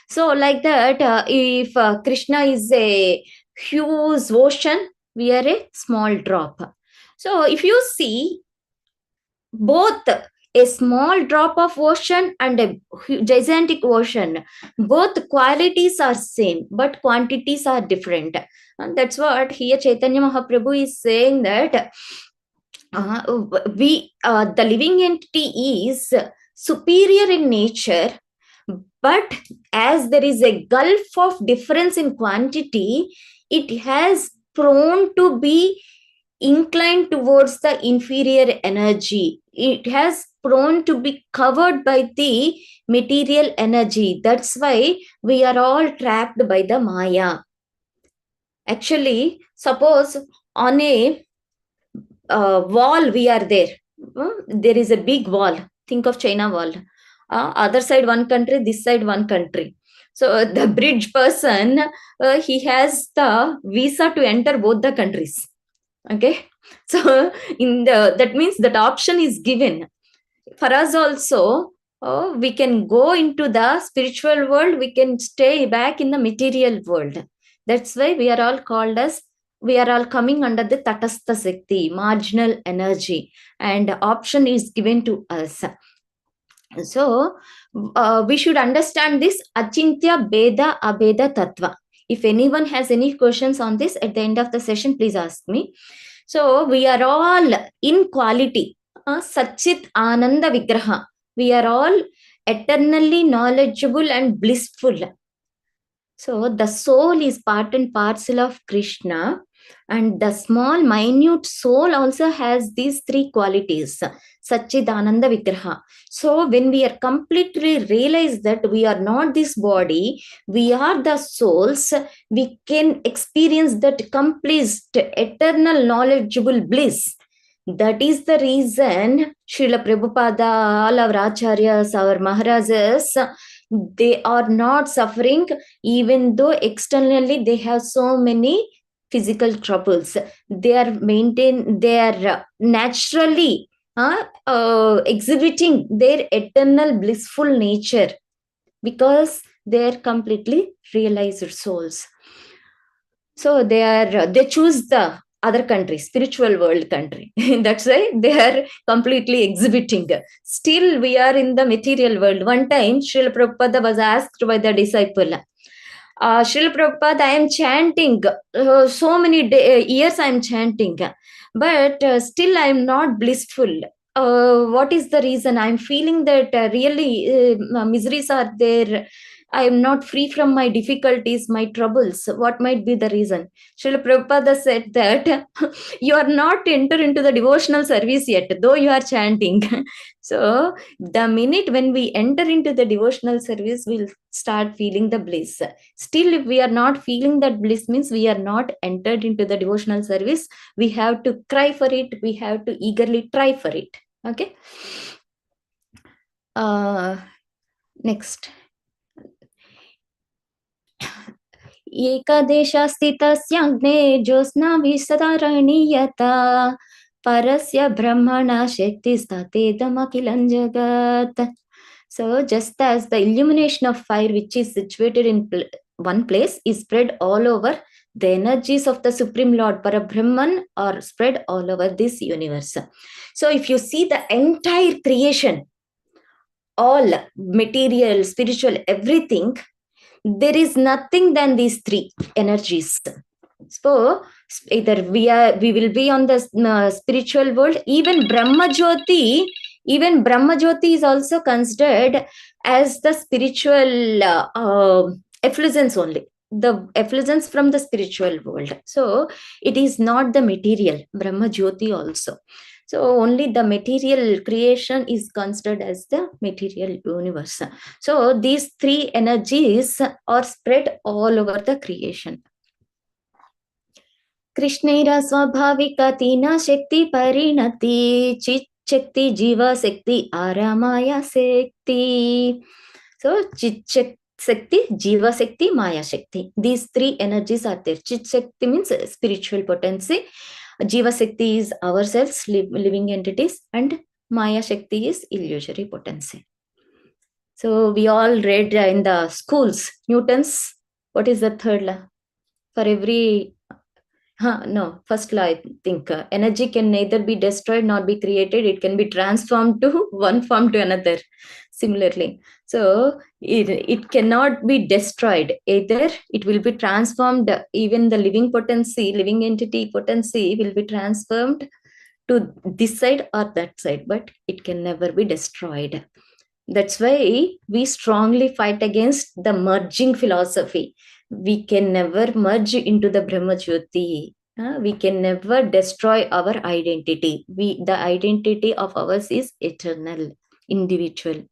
So like that, if Krishna is a huge ocean, we are a small drop. So if you see, both a small drop of ocean and a gigantic ocean, both qualities are same, but quantities are different. And that's what here Chaitanya Mahaprabhu is saying, that the living entity is superior in nature, but as there is a gulf of difference in quantity, it has prone to be inclined towards the inferior energy. It has prone to be covered by the material energy. That's why we are all trapped by the Maya. Actually, suppose on a wall we are there. There is a big wall. Think of China wall. Other side one country, this side one country. So the bridge person, he has the visa to enter both the countries. Okay, so that means that option is given for us also. We can go into the spiritual world, we can stay back in the material world. That's why we are all called as, we are all coming under the Tatastha Shakti, marginal energy, and option is given to us. So we should understand this Achintya Beda Abeda Tattva. If anyone has any questions on this at the end of the session, please ask me. So we are all in quality, Satchit Ananda Vigraha. We are all eternally knowledgeable and blissful. So the soul is part and parcel of Krishna, and the small minute soul also has these three qualities, Satchidananda Vigraha. So when we are completely realize that we are not this body, we are the souls, we can experience that complete eternal knowledgeable bliss. That is the reason Srila Prabhupada, all our acharyas, our maharajas, they are not suffering, even though externally they have so many physical troubles. They are naturally exhibiting their eternal blissful nature, because they are completely realized souls. So they choose the other country, spiritual world country. That's why they are completely exhibiting. Still, we are in the material world. One time, Srila Prabhupada was asked by the disciple, Srila Prabhupada, I am chanting, so many years I am chanting, but still I am not blissful. What is the reason? I am feeling that really miseries are there. I am not free from my difficulties, my troubles. What might be the reason? Srila Prabhupada said that you are not entered into the devotional service yet, though you are chanting. So the minute when we enter into the devotional service, we'll start feeling the bliss. Still, if we are not feeling that bliss, means we are not entered into the devotional service. We have to cry for it. We have to eagerly try for it. Okay. Next. एकदेशस्थितस्याग्ने ज्योत्स्नाभिः सदा रणीयता परस्य ब्रह्मणा शक्तिस्ततेदमखिलं जगत्. So just as the illumination of fire, which is situated in one place, is spread all over, the energies of the Supreme Lord Parabrahman are spread all over this universe. So if you see the entire creation, all material, spiritual, everything, there is nothing than these three energies. So either we will be on the spiritual world. Even Brahma Jyoti is also considered as the spiritual effulgence only, the effulgence from the spiritual world. So it is not the material Brahma Jyoti also. So only the material creation is considered as the material universe. So these three energies are spread all over the creation. Krishnera swabhavika tina shakti parinati chit shakti jiva shakti aramaya shakti. So chit shakti, jiva shakti, maya shakti. These three energies are there. Chit shakti means spiritual potency. Jiva shakti is ourselves, living entities, and maya shakti is illusory potency. So we all read in the schools, Newton's, what is the third law? For every, no, first law, I think, energy can neither be destroyed nor be created. It can be transformed to one form to another. Similarly, so it cannot be destroyed. Either it will be transformed, even the living potency, living entity potency will be transformed to this side or that side, but it can never be destroyed. That's why we strongly fight against the merging philosophy. We can never merge into the Brahmajyoti. We can never destroy our identity. The identity of ours is eternal, individual.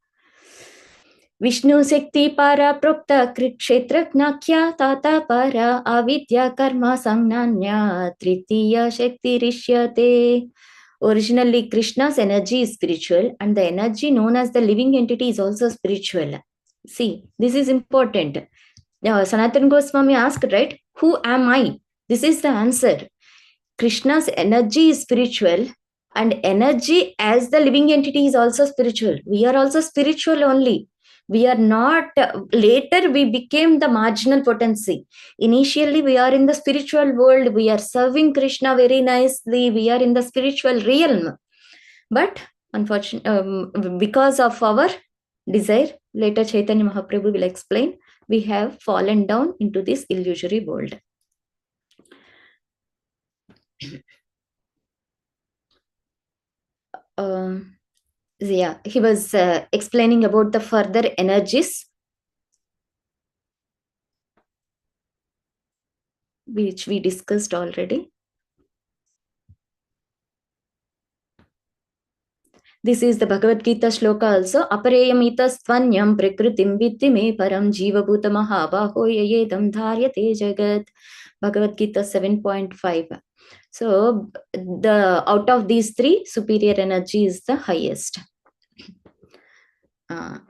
Vishnu Shakti Para Prokta Kshetrajnakya Tata Para Avidya Karma Samnanya Tritiya Shakti Rishyate. Originally, Krishna's energy is spiritual, and the energy known as the living entity is also spiritual. See, this is important. Now, Sanatana Goswami asked, right, who am I? This is the answer. Krishna's energy is spiritual, and energy as the living entity is also spiritual. We are also spiritual only. We are not, later we became the marginal potency. Initially, we are in the spiritual world. We are serving Krishna very nicely. We are in the spiritual realm. But unfortunately, because of our desire, later Chaitanya Mahaprabhu will explain, we have fallen down into this illusory world. Yeah, he was explaining about the further energies which we discussed already. This is the Bhagavad Gita shloka also. Apareyamita svanyam prakritim vitti me param jiva bhuta mahabaho yayedam dharyate jagat. Bhagavad Gita 7.5. So out of these three, superior energy is the highest.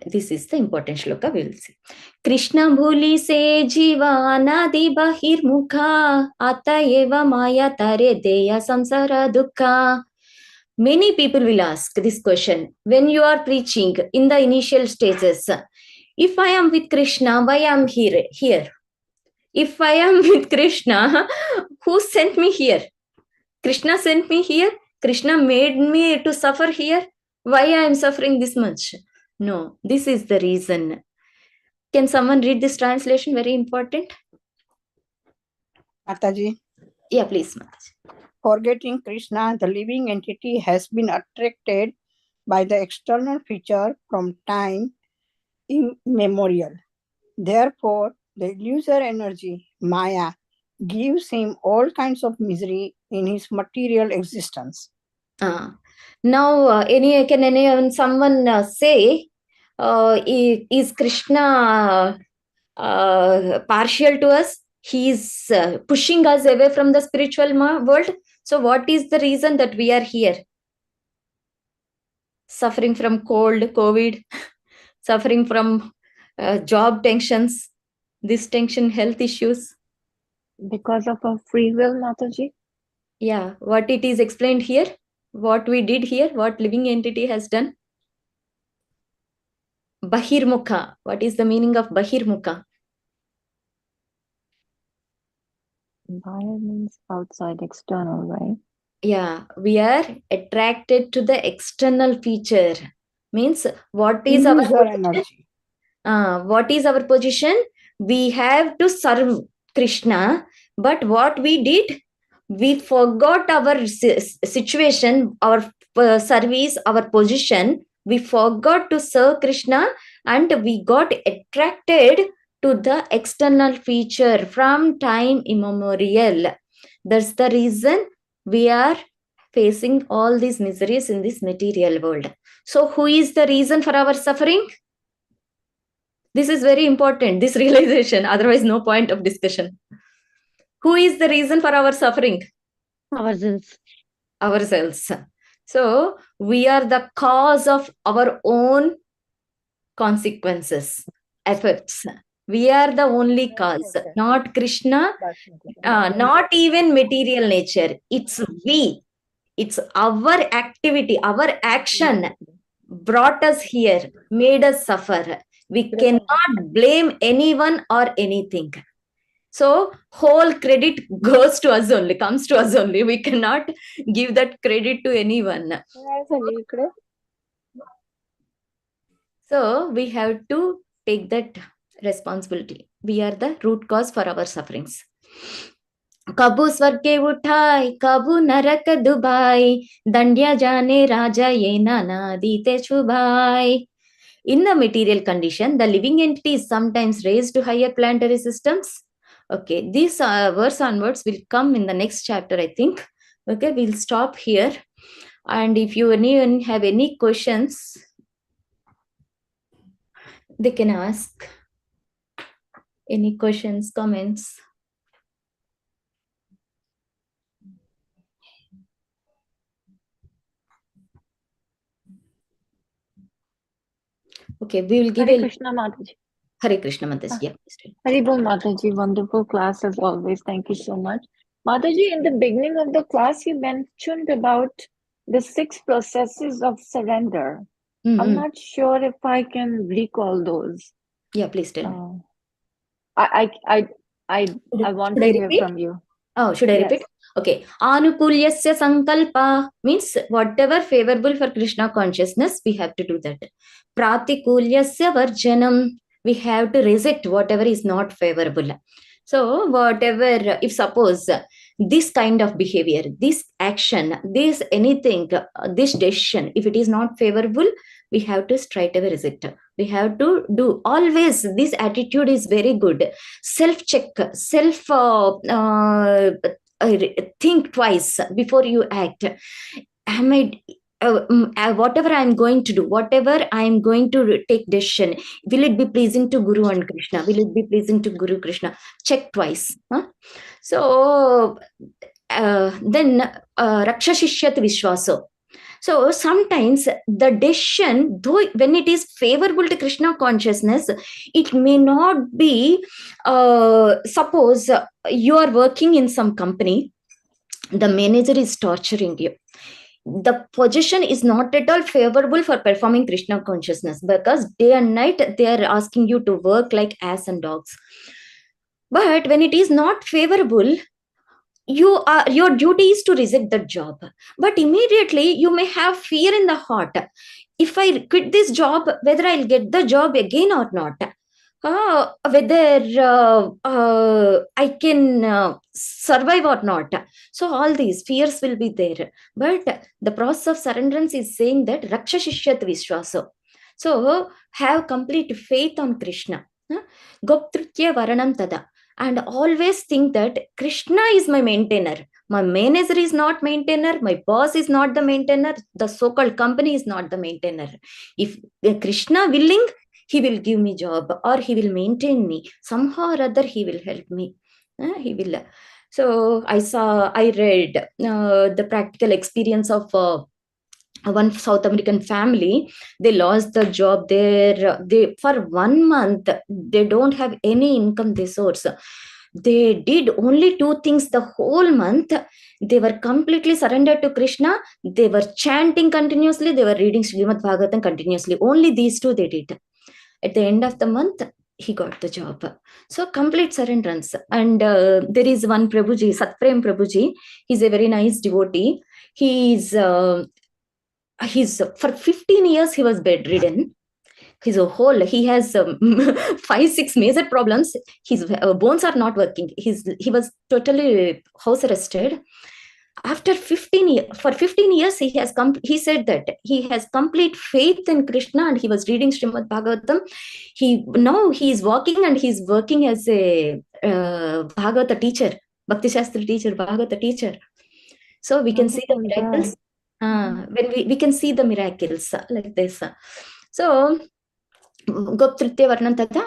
This is the important shloka, we will see. Krishna bhuli se jiva anadi bahirmukha atayeva maya tare deya samsara dukkha. Many people will ask this question when you are preaching in the initial stages. If I am with Krishna, why I am here? If I am with Krishna, who sent me here? Krishna sent me here. Krishna made me to suffer here. Why I am suffering this much? No, this is the reason. Can someone read this translation? Very important. Mataji. Yeah, please, Mataji. Forgetting Krishna, the living entity has been attracted by the external feature from time immemorial. Therefore, the illusory energy, Maya, gives him all kinds of misery in his material existence. Now, can someone say, is Krishna partial to us? He is pushing us away from the spiritual world. So what is the reason that we are here? Suffering from cold, COVID, suffering from job tensions, this tension, health issues. Because of our free will, Mataji? Yeah, what it is explained here, what we did here, what living entity has done. Bahirmukha. What is the meaning of Bahirmukha? Bahir means outside, external, right? Yeah, we are attracted to the external feature. Means what is our energy? What is our position? We have to serve Krishna, but what we did, we forgot our situation, our service, our position. We forgot to serve Krishna, and we got attracted to the external feature from time immemorial. That's the reason we are facing all these miseries in this material world. So who is the reason for our suffering? This is very important, this realization. Otherwise, no point of discussion. Who is the reason for our suffering? Ourselves. Ourselves. So we are the cause of our own consequences, effects. We are the only cause, not Krishna, not even material nature. It's we. It's our activity, our action brought us here, made us suffer. We cannot blame anyone or anything. So whole credit goes to us only, comes to us only. We cannot give that credit to anyone. So we have to take that responsibility. We are the root cause for our sufferings. कबू स्वर्ग के उठाई, कबू नरक दुबाई, दंड्या जाने राजा ये नाना दीते छुबाई. In the material condition, the living entity is sometimes raised to higher planetary systems. Okay, this verse onwards will come in the next chapter, I think. Okay, we'll stop here. And if you anyone have any questions, they can ask. Any questions, comments? Okay, we will give Hare a Krishna Mataji. Hare Krishna Mataji. Yeah, Hare Bol Mataji, wonderful class as always. Thank you so much. Mataji, in the beginning of the class, you mentioned about the 6 processes of surrender. I'm not sure if I can recall those. Yeah, please tell me. I want to hear from you. Oh, should I repeat? Okay. Anukulyasya sankalpa means whatever favorable for Krishna consciousness, we have to do that. Pratikulyasya varjanam, we have to reject whatever is not favorable. So whatever, if suppose this kind of behavior, this action, this anything, this decision, if it is not favorable, we have to straight away reject. We have to do always. This attitude is very good. Self-check, think twice before you act. Am I whatever I am going to do, whatever I am going to take decision, will it be pleasing to Guru and Krishna? Will it be pleasing to Guru Krishna? Check twice. So then Raksha Shishyat Vishwaso. So sometimes the decision, though when it is favorable to Krishna consciousness, it may not be, suppose you are working in some company, the manager is torturing you. The position is not at all favorable for performing Krishna consciousness because day and night they are asking you to work like ass and dogs. But when it is not favorable, your duty is to reject that job. But immediately you may have fear in the heart. If I quit this job, whether I'll get the job again or not. Whether I can survive or not. So all these fears will be there. But the process of surrenderance is saying that Raksha Shishyat Vishwaso. So have complete faith on Krishna. Goptrutya Varanam Tada. And always think that Krishna is my maintainer. My manager is not maintainer. My boss is not the maintainer. The so-called company is not the maintainer. If Krishna willing, he will give me job or he will maintain me. Somehow or other, he will help me. He will. So I read the practical experience of one South American family. They lost the job there. They for 1 month they don't have any income source. They did only 2 things the whole month. They were completely surrendered to Krishna. They were chanting continuously. They were reading Srimad Bhagavatam continuously. Only these 2 they did. At the end of the month, he got the job. So complete surrenderance. And there is one Prabhuji, Satprem Prabhuji. He's a very nice devotee. He's for 15 years he was bedridden. He has 5-6 major problems. His bones are not working. He was totally house arrested. After 15 years, he said that he has complete faith in Krishna and he was reading Srimad Bhagavatam. Now he is walking and he's working as a Bhagavata teacher, Bhakti Shastri teacher, Bhagavata teacher. So we can see the miracles. When we can see the miracles like this. So गोप्तृत्य वर्णन तथा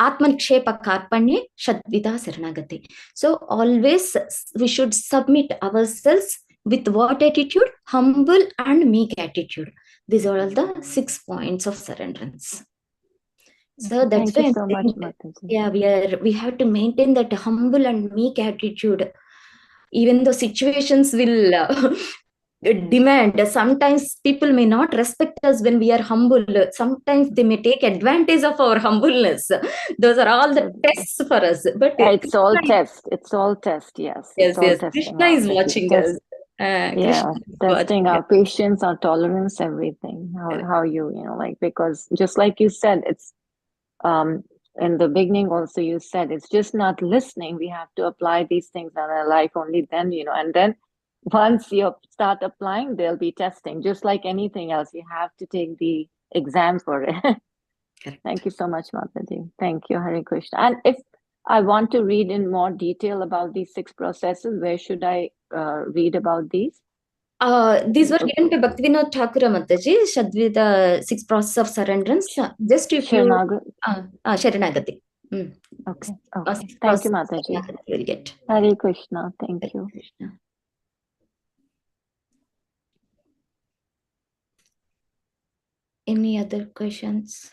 आत्मनिक्षेप कार्पण्ये षद्विधा शरणागति. So always we should submit ourselves with what attitude? Humble and meek attitude. These are all the 6 points of surrenderance. So that's Thank why you so much, Mataji. yeah, we have to maintain that humble and meek attitude, even though situations will demand. Sometimes people may not respect us when we are humble. Sometimes they may take advantage of our humbleness. Those are all the tests for us. But It's all test. It's all test. Yes. yes, It's all yes, testing Krishna our is watching us. Yeah, Krishna is testing watching our us. patience, our tolerance, everything. How you know, like, because just like you said, it's in the beginning also you said it's just not listening. We have to apply these things in our life, only then, and then once you start applying, there'll be testing. Just like anything else, you have to take the exam for it. Correct. Thank you so much, Mataji. Thank you, Hare Krishna. And if I want to read in more detail about these 6 processes, where should I read about these? These were given by Bhaktivinoda Thakur Mataji, Shadvida 6 process of surrenderance. Just if you Sharanagati. Okay. Process Thank you, Mataji. you will get. Hare Krishna. Thank you. Krishna. Any other questions?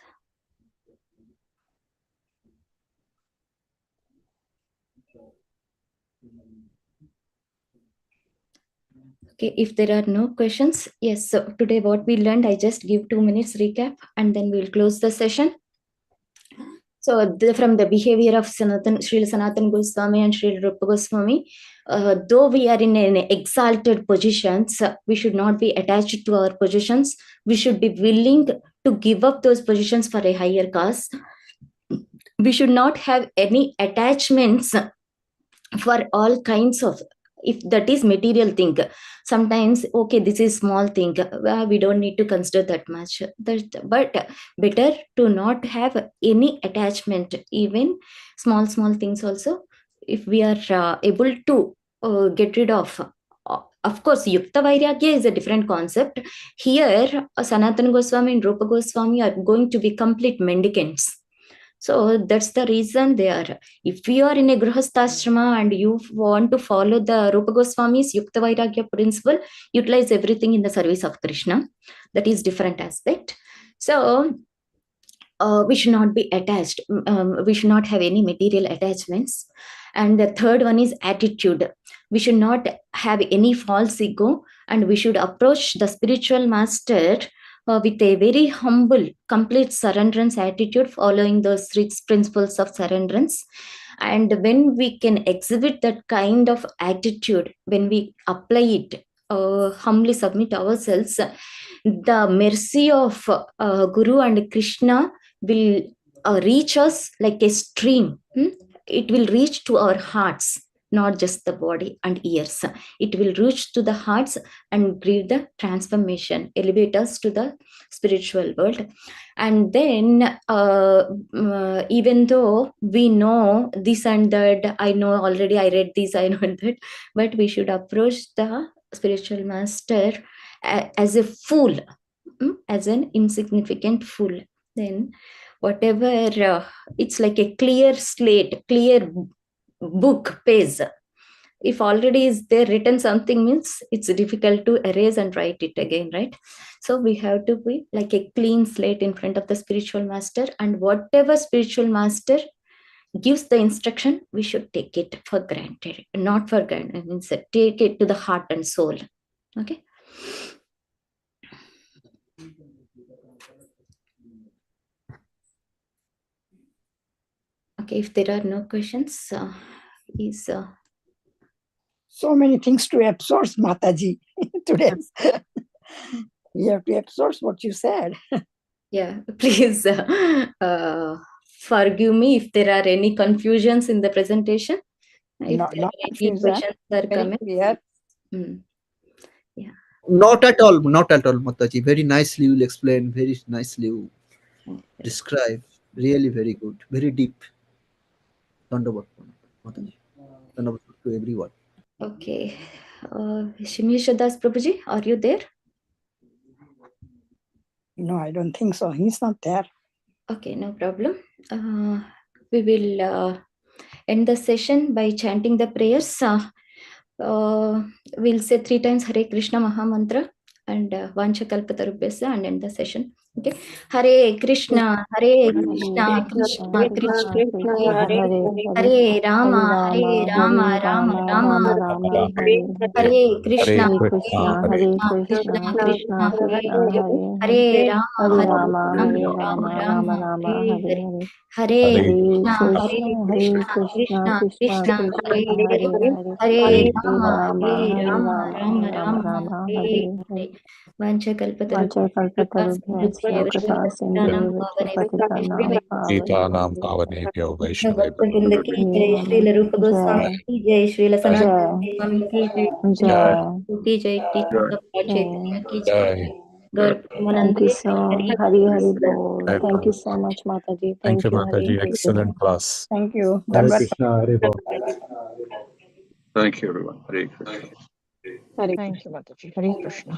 Okay, if there are no questions, yes. So today what we learned, I just give 2 minutes recap and then we'll close the session. So from the behavior of Srila Sanatana Goswami and Srila Rupa Goswami, though we are in an exalted positions, we should not be attached to our positions. We should be willing to give up those positions for a higher cause. We should not have any attachments for all kinds of, if that is material thing. Sometimes, okay, this is small thing, we don't need to consider that much. But better to not have any attachment, even small things also, if we are able to get rid of. Of course, Yukta Vairagya is a different concept. Here, Sanatana Goswami and Rupa Goswami are going to be complete mendicants. So that's the reason they are. If you are in a Grihastha and you want to follow the Rupa Goswami's Yukta Vairagya principle, utilize everything in the service of Krishna. That is different aspect. So we should not be attached. We should not have any material attachments. And the third one is attitude. We should not have any false ego, and we should approach the spiritual master with a very humble, complete surrenderance attitude, following those 6 principles of surrenderance. And when we can exhibit that kind of attitude, when we apply it, humbly submit ourselves, the mercy of Guru and Krishna will reach us like a stream. It will reach to our hearts, not just the body and ears. It will reach to the hearts and give the transformation, elevate us to the spiritual world. And then even though we know this and that, I know already, I read this, I know that, but we should approach the spiritual master as a fool, as an insignificant fool. Then whatever, it's like a clear slate, clear book page. If already is there written something, means it's difficult to erase and write it again, right? So we have to be like a clean slate in front of the spiritual master, and whatever spiritual master gives the instruction, we should take it for granted, not for granted, means take it to the heart and soul. Okay. Okay, if there are no questions, is so many things to absorb, Mataji, today. You have to absorb what you said. Yeah, please forgive me if there are any confusions in the presentation. If Not there are any confusion. questions or Very comments. clear. Yeah. Not at all, Mataji. Very nicely you will explain, very nicely you describe. Really very good, very deep. Dandavat, Mataji. Dandavat to everyone. Okay. Shimisha Das Prabhuji, are you there? No, I don't think so. He's not there. Okay, no problem. We will end the session by chanting the prayers. We'll say 3 times Hare Krishna Mahamantra and Vancha Kalpatarubhyasya and end the session. Okay. Hare Krishna, Hare Krishna, Krishna Krishna, Hare Rama, Hare Rama, Rama Rama, Hare Krishna, Hare Krishna, Krishna Krishna, Hare Rama, Rama Rama, Hare Krishna, Krishna Krishna, Hare Rama, Rama, Hare Vancha Geetanam Pavanebhyo Bhagavad Vaishnavebhyo की जय, श्रील रूप गोस्वामी की जय, श्रील सनातन गोस्वामी की जय, की जय, चैतन्य की जय, Jai. Gaur Thank you Premanande so Hari Bol. Thank you so much, Mataji. Thank you, Hari. Mataji. Excellent class. Thank you. Hare Dandavat. Krishna, Hare Bol. Thank you, everyone. Hare Krishna. Hare Thank you, Mataji. Hare Krishna.